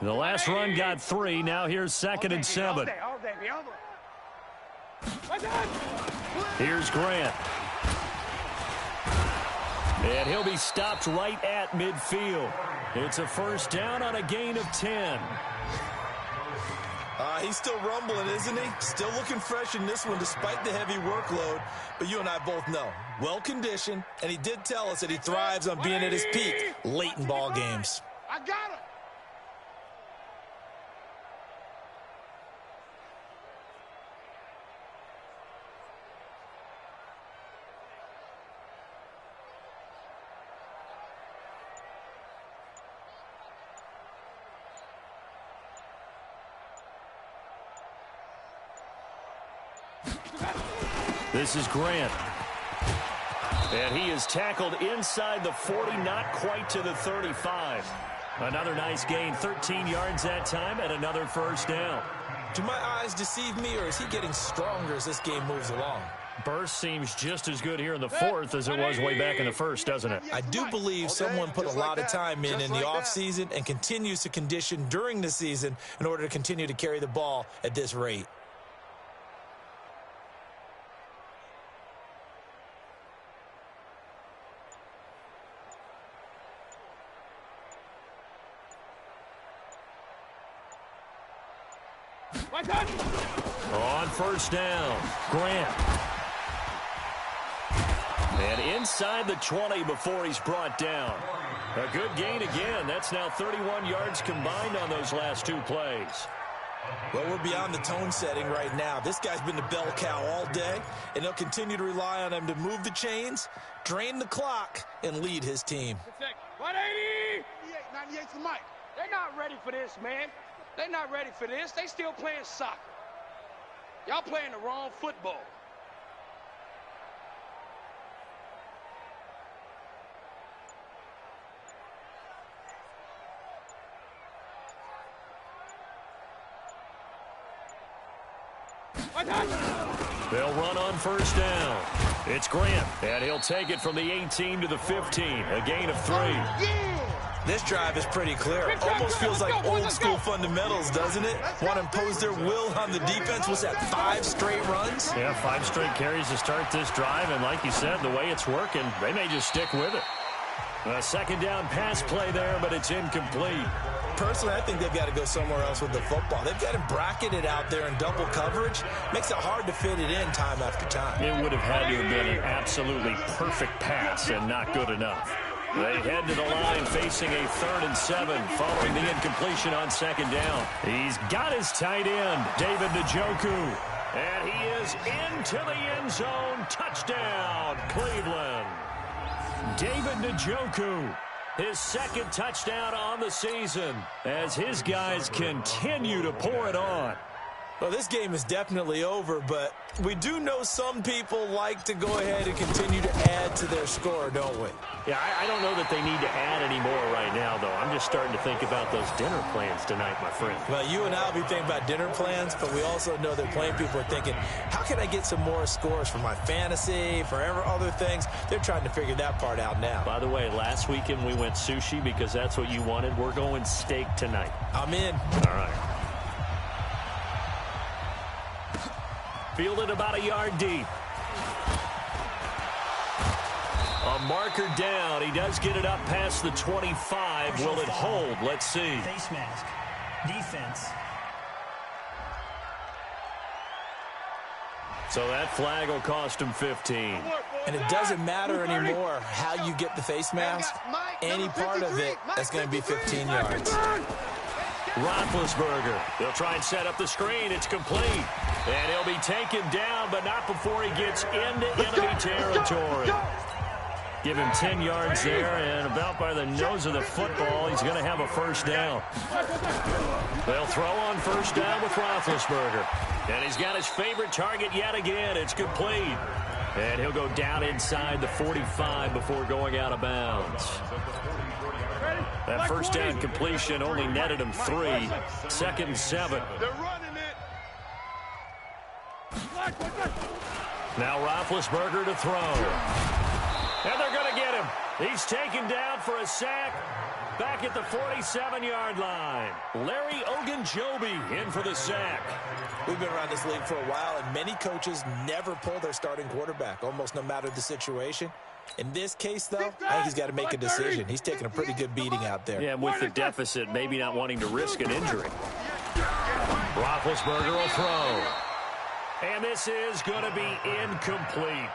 The last run got 3. Now here's 2nd and 7. Here's Grant. And he'll be stopped right at midfield. It's a 1st down on a gain of 10. He's still rumbling, isn't he? Still looking fresh in this one despite the heavy workload. But you and I both know, well-conditioned, and he did tell us that he thrives on being at his peak late in ball games. I got him. This is Grant. And he is tackled inside the 40, not quite to the 35. Another nice gain, 13 yards that time, and another 1st down. Do my eyes deceive me, or is he getting stronger as this game moves along? Burst seems just as good here in the 4th as it was way back in the 1st, doesn't it? I do believe someone put a lot of time in the offseason and continues to condition during the season in order to continue to carry the ball at this rate. On 1st down, Grant. And inside the 20 before he's brought down. A good gain again. That's now 31 yards combined on those last 2 plays. Well, we're beyond the tone setting right now. This guy's been the bell cow all day, and they'll continue to rely on him to move the chains, drain the clock, and lead his team. 180! 98's the mic. They're not ready for this, man. They're not ready for this. They still playing soccer. Y'all playing the wrong football. They'll run on 1st down. It's Grant, and he'll take it from the 18 to the 15. A gain of 3. This drive is pretty clear. Almost feels like old-school fundamentals, doesn't it? Want to impose their will on the defense. Was that 5 straight runs? Yeah, 5 straight carries to start this drive, and like you said, the way it's working, they may just stick with it. A 2nd down pass play there, but it's incomplete. Personally, I think they've got to go somewhere else with the football. They've got him bracketed out there in double coverage. Makes it hard to fit it in time after time. It would have had to have been an absolutely perfect pass and not good enough. They head to the line facing a 3rd and 7 following the incompletion on 2nd down. He's got his tight end, David Njoku. And he is into the end zone. Touchdown, Cleveland. David Njoku His second touchdown on the season as his guys continue to pour it on. Well, this game is definitely over, but we do know some people like to go ahead and continue to add to their score, don't we? Yeah, I don't know that they need to add any more right now, though. I'm just starting to think about those dinner plans tonight, my friend. Well, you and I will be thinking about dinner plans, but we also know that plenty of people are thinking, how can I get some more scores for my fantasy, for other things? They're trying to figure that part out now. By the way, last weekend we went sushi because that's what you wanted. We're going steak tonight. I'm in. All right. Fielded about a yard deep. A marker down. He does get it up past the 25. Will it hold? Let's see. Face mask. Defense. So that flag will cost him 15. And it doesn't matter anymore how you get the face mask. Any part of it, that's going to be 15 yards. Roethlisberger. They'll try and set up the screen. It's complete. And he'll be taken down, but not before he gets into enemy territory. Give him 10 yards there, and about by the nose of the football, he's going to have a first down. They'll throw on first down with Roethlisberger. And he's got his favorite target yet again. It's complete. And he'll go down inside the 45 before going out of bounds. That first down completion only netted him 3. 2nd and 7. They're running it. Now Roethlisberger to throw. And they're going to get him. He's taken down for a sack back at the 47-yard line. Larry Ogunjobi in for the sack. We've been around this league for a while, and many coaches never pull their starting quarterback, almost no matter the situation. In this case, though, I think he's got to make a decision. He's taking a pretty good beating out there. Yeah, and with the deficit, maybe not wanting to risk an injury. Roethlisberger will throw. And this is going to be incomplete.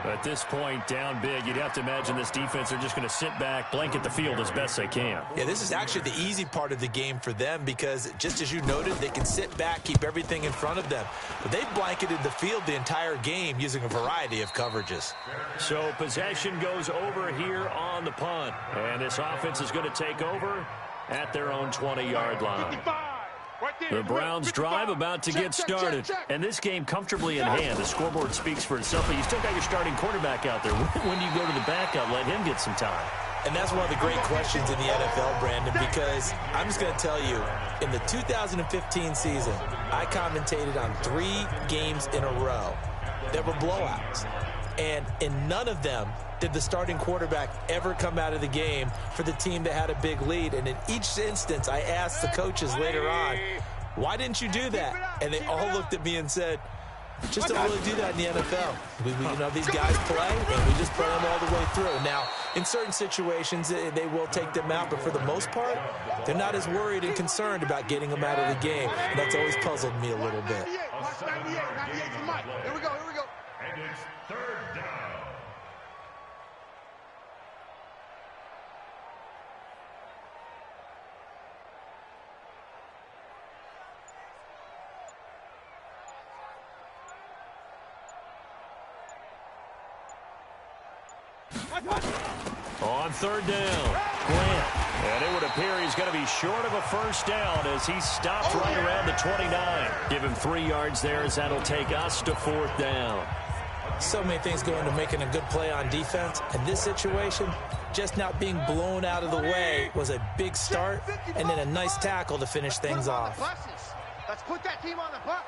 At this point, down big, you'd have to imagine this defense are just going to sit back, blanket the field as best they can. Yeah, this is actually the easy part of the game for them because, just as you noted, they can sit back, keep everything in front of them. But they've blanketed the field the entire game using a variety of coverages. So possession goes over here on the punt. And this offense is going to take over at their own 20-yard line. The Browns drive about to get started. And this game comfortably in hand. The scoreboard speaks for itself, but you still got your starting quarterback out there. When do you go to the backup? Let him get some time. And that's one of the great questions in the NFL, Brandon, because I'm just going to tell you, in the 2015 season, I commentated on 3 games in a row that were blowouts. And in none of them did the starting quarterback ever come out of the game for the team that had a big lead. And in each instance, I asked the coaches later on, why didn't you do that? And they all looked at me and said, just don't really do that in the NFL. You know, these guys play, and we just play them all the way through. Now, in certain situations, they will take them out, but for the most part, they're not as worried and concerned about getting them out of the game. And that's always puzzled me a little bit. Watch 98 to Mike. Here we go, here we go. And it's 3rd down. On 3rd down, Grant. And it would appear he's going to be short of a first down as he stopped right around the 29. Give him 3 yards there as that'll take us to 4th down. So many things go into making a good play on defense. In this situation, just not being blown out of the way was a big start, and then a nice tackle to finish things off. Let's put that team on the bus.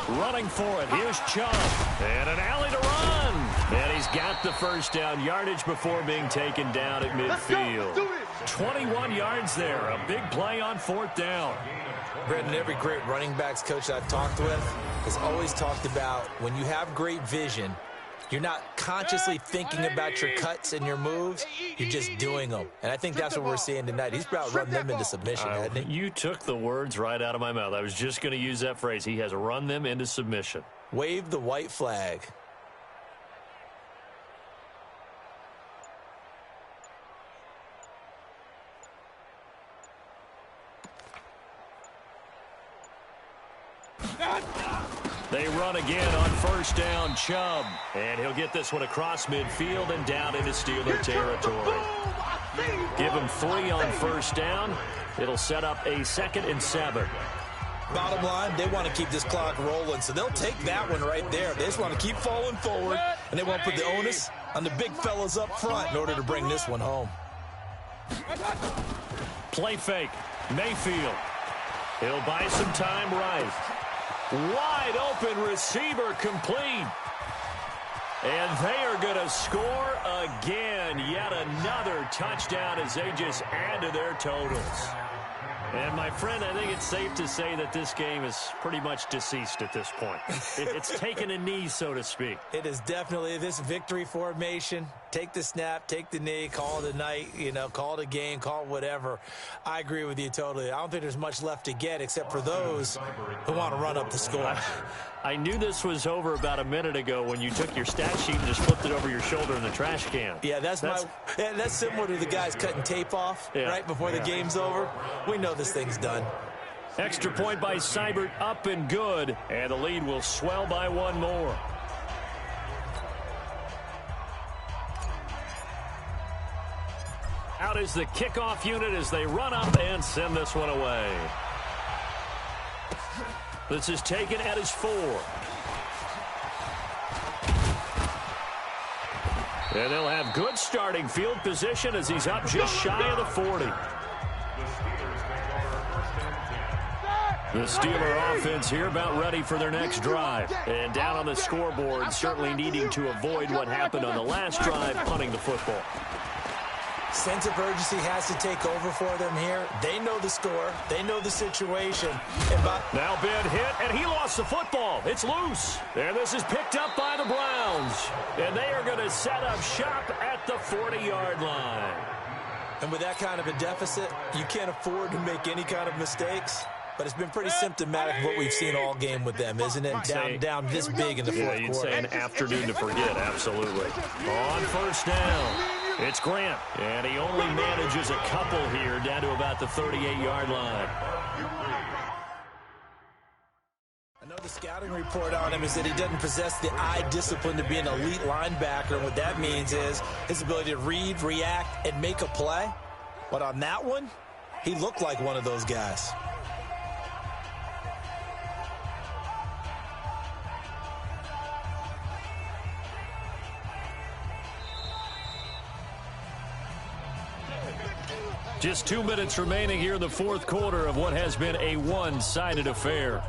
Running for it. Here's Chubb. And an alley to run. And he's got the first down yardage before being taken down at midfield. 21 yards there. A big play on 4th down. Brendan, every great running backs coach I've talked with has always talked about when you have great vision, you're not consciously thinking about your cuts and your moves. You're just doing them. And I think that's what we're seeing tonight. He's about running them into submission, hasn't he? You took the words right out of my mouth. I was just going to use that phrase. He has run them into submission. Wave the white flag. They run again on first down, Chubb. And he'll get this one across midfield and down into Steeler territory. Give him 3 on first down. It'll set up a 2nd and 7. Bottom line, they want to keep this clock rolling, so they'll take that one right there. They just want to keep falling forward, and they want to put the onus on the big fellas up front in order to bring this one home. Play fake. Mayfield. He'll buy some time right. Wide open receiver complete. And they are going to score again. Yet another touchdown as they just add to their totals. And, my friend, I think it's safe to say that this game is pretty much deceased at this point. It's taken a knee, so to speak. It is definitely this victory formation. Take the snap, take the knee, call it a night, call it a game, call it whatever. I agree with you totally. I don't think there's much left to get except for those who want to run up the score. I knew this was over about a minute ago when you took your stat sheet and just flipped it over your shoulder in the trash can. Yeah, that's similar to the guys cutting tape off right before the game's over. We know this thing's done. Extra point by Seibert, up and good, and the lead will swell by 1 more. Out is the kickoff unit as they run up and send this one away. This is taken at his 4. And they'll have good starting field position as he's up just shy of the 40. The Steeler offense here about ready for their next drive. And down on the scoreboard, certainly needing to avoid what happened on the last drive, punting the football. Sense of urgency has to take over for them here. They know the score. They know the situation. Now Ben hit, and he lost the football. It's loose. And this is picked up by the Browns. And they are going to set up shop at the 40-yard line. And with that kind of a deficit, you can't afford to make any kind of mistakes. But it's been pretty symptomatic of what we've seen all game with them, isn't it? Down this big in the fourth quarter. You'd say an afternoon to forget, absolutely. On first down, it's Grant. And he only manages a couple here down to about the 38-yard line. Another scouting report on him is that he doesn't possess the eye discipline to be an elite linebacker. And what that means is his ability to read, react, and make a play. But on that one, he looked like one of those guys. Just 2 minutes remaining here in the fourth quarter of what has been a one-sided affair.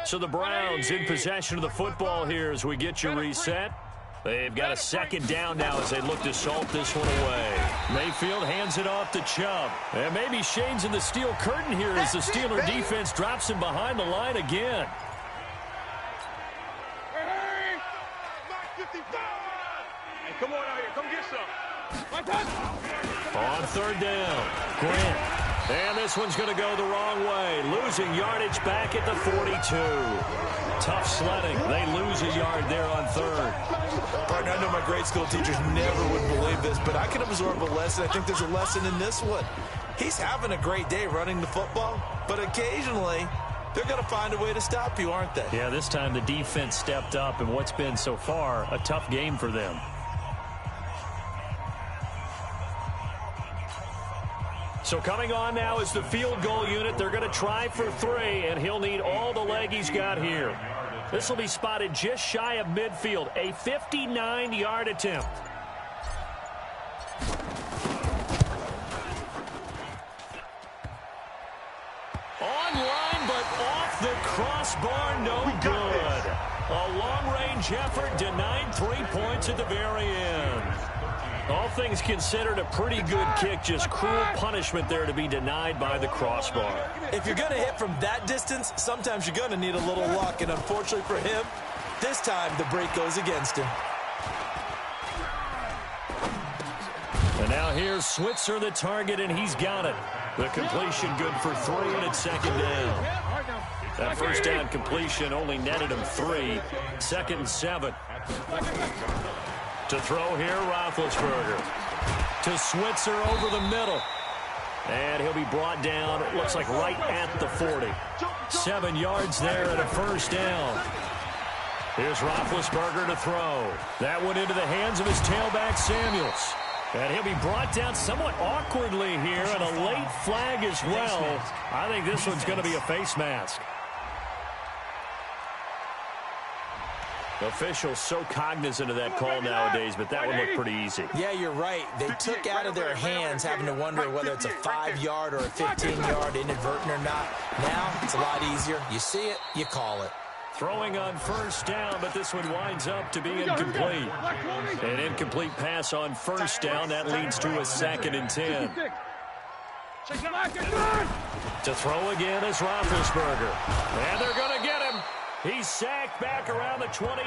So the Browns in possession of the football here as we get you reset. They've got a 2nd down now as they look to salt this one away. Mayfield hands it off to Chubb. And maybe Shane's in the steel curtain here as the Steeler defense drops him behind the line again. Hey, come on out here. Come get some. On 3rd down, Grant. And this one's going to go the wrong way. Losing yardage back at the 42. Tough sledding. They lose a yard there on 3rd. Partner, I know my grade school teachers never would believe this, but I can absorb a lesson. I think there's a lesson in this one. He's having a great day running the football, but occasionally they're going to find a way to stop you, aren't they? Yeah, this time the defense stepped up in what's been so far a tough game for them. So coming on now is the field goal unit. They're going to try for 3, and he'll need all the leg he's got here. This will be spotted just shy of midfield, a 59-yard attempt. Online, but off the crossbar, no good. A long-range effort denied 3 points at the very end. All things considered, a pretty good kick, just cruel punishment there to be denied by the crossbar. If you're going to hit from that distance, sometimes you're going to need a little luck, and unfortunately for him, this time the break goes against him. And now here's Switzer, the target, and he's got it. The completion good for 3, and it's 2nd down. That first down completion only netted him 3. 2nd and 7. To throw here, Roethlisberger. to Switzer over the middle. And he'll be brought down, it looks like right at the 40. 7 yards there and a first down. Here's Roethlisberger to throw. That went into the hands of his tailback, Samuels. And he'll be brought down somewhat awkwardly here, and a late flag as well. I think this one's going to be a face mask. Officials so cognizant of that call nowadays, but that one looked pretty easy. Yeah, you're right. They took out of their hands having to wonder whether it's a 5-yard or a 15-yard inadvertent or not. Now, it's a lot easier. You see it, you call it. Throwing on first down, but this one winds up to be incomplete. An incomplete pass on first down. That leads to a 2nd and 10. To throw again is Roethlisberger. And they're going to get him. He's sacked back around the 28.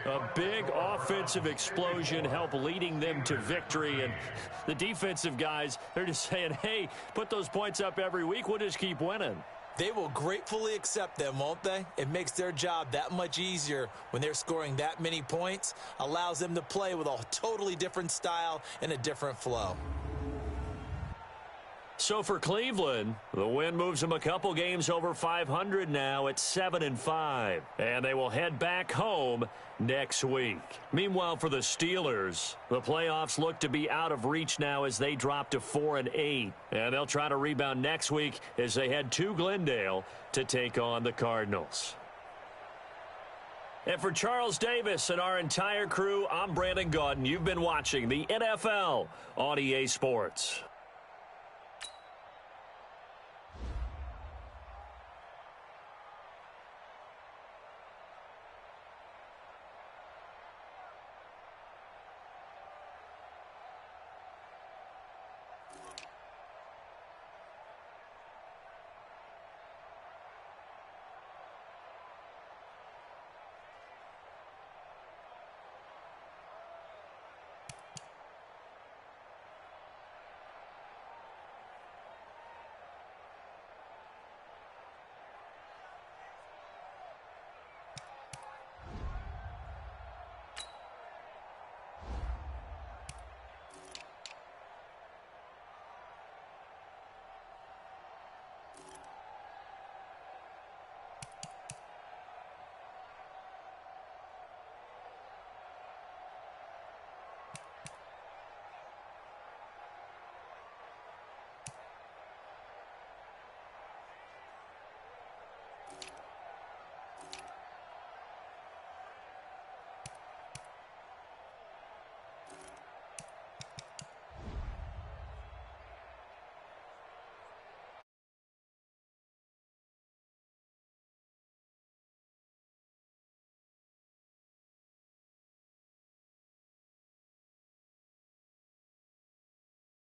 A big offensive explosion helped leading them to victory, and the defensive guys, they're just saying, hey, put those points up every week, we'll just keep winning. They will gratefully accept them, won't they? It makes their job that much easier when they're scoring that many points, allows them to play with a totally different style and a different flow. So for Cleveland, the win moves them a couple games over 500 now at 7-5. And they will head back home next week. Meanwhile, for the Steelers, the playoffs look to be out of reach now as they drop to 4-8. And they'll try to rebound next week as they head to Glendale to take on the Cardinals. And for Charles Davis and our entire crew, I'm Brandon Gaudin. You've been watching the NFL on EA Sports.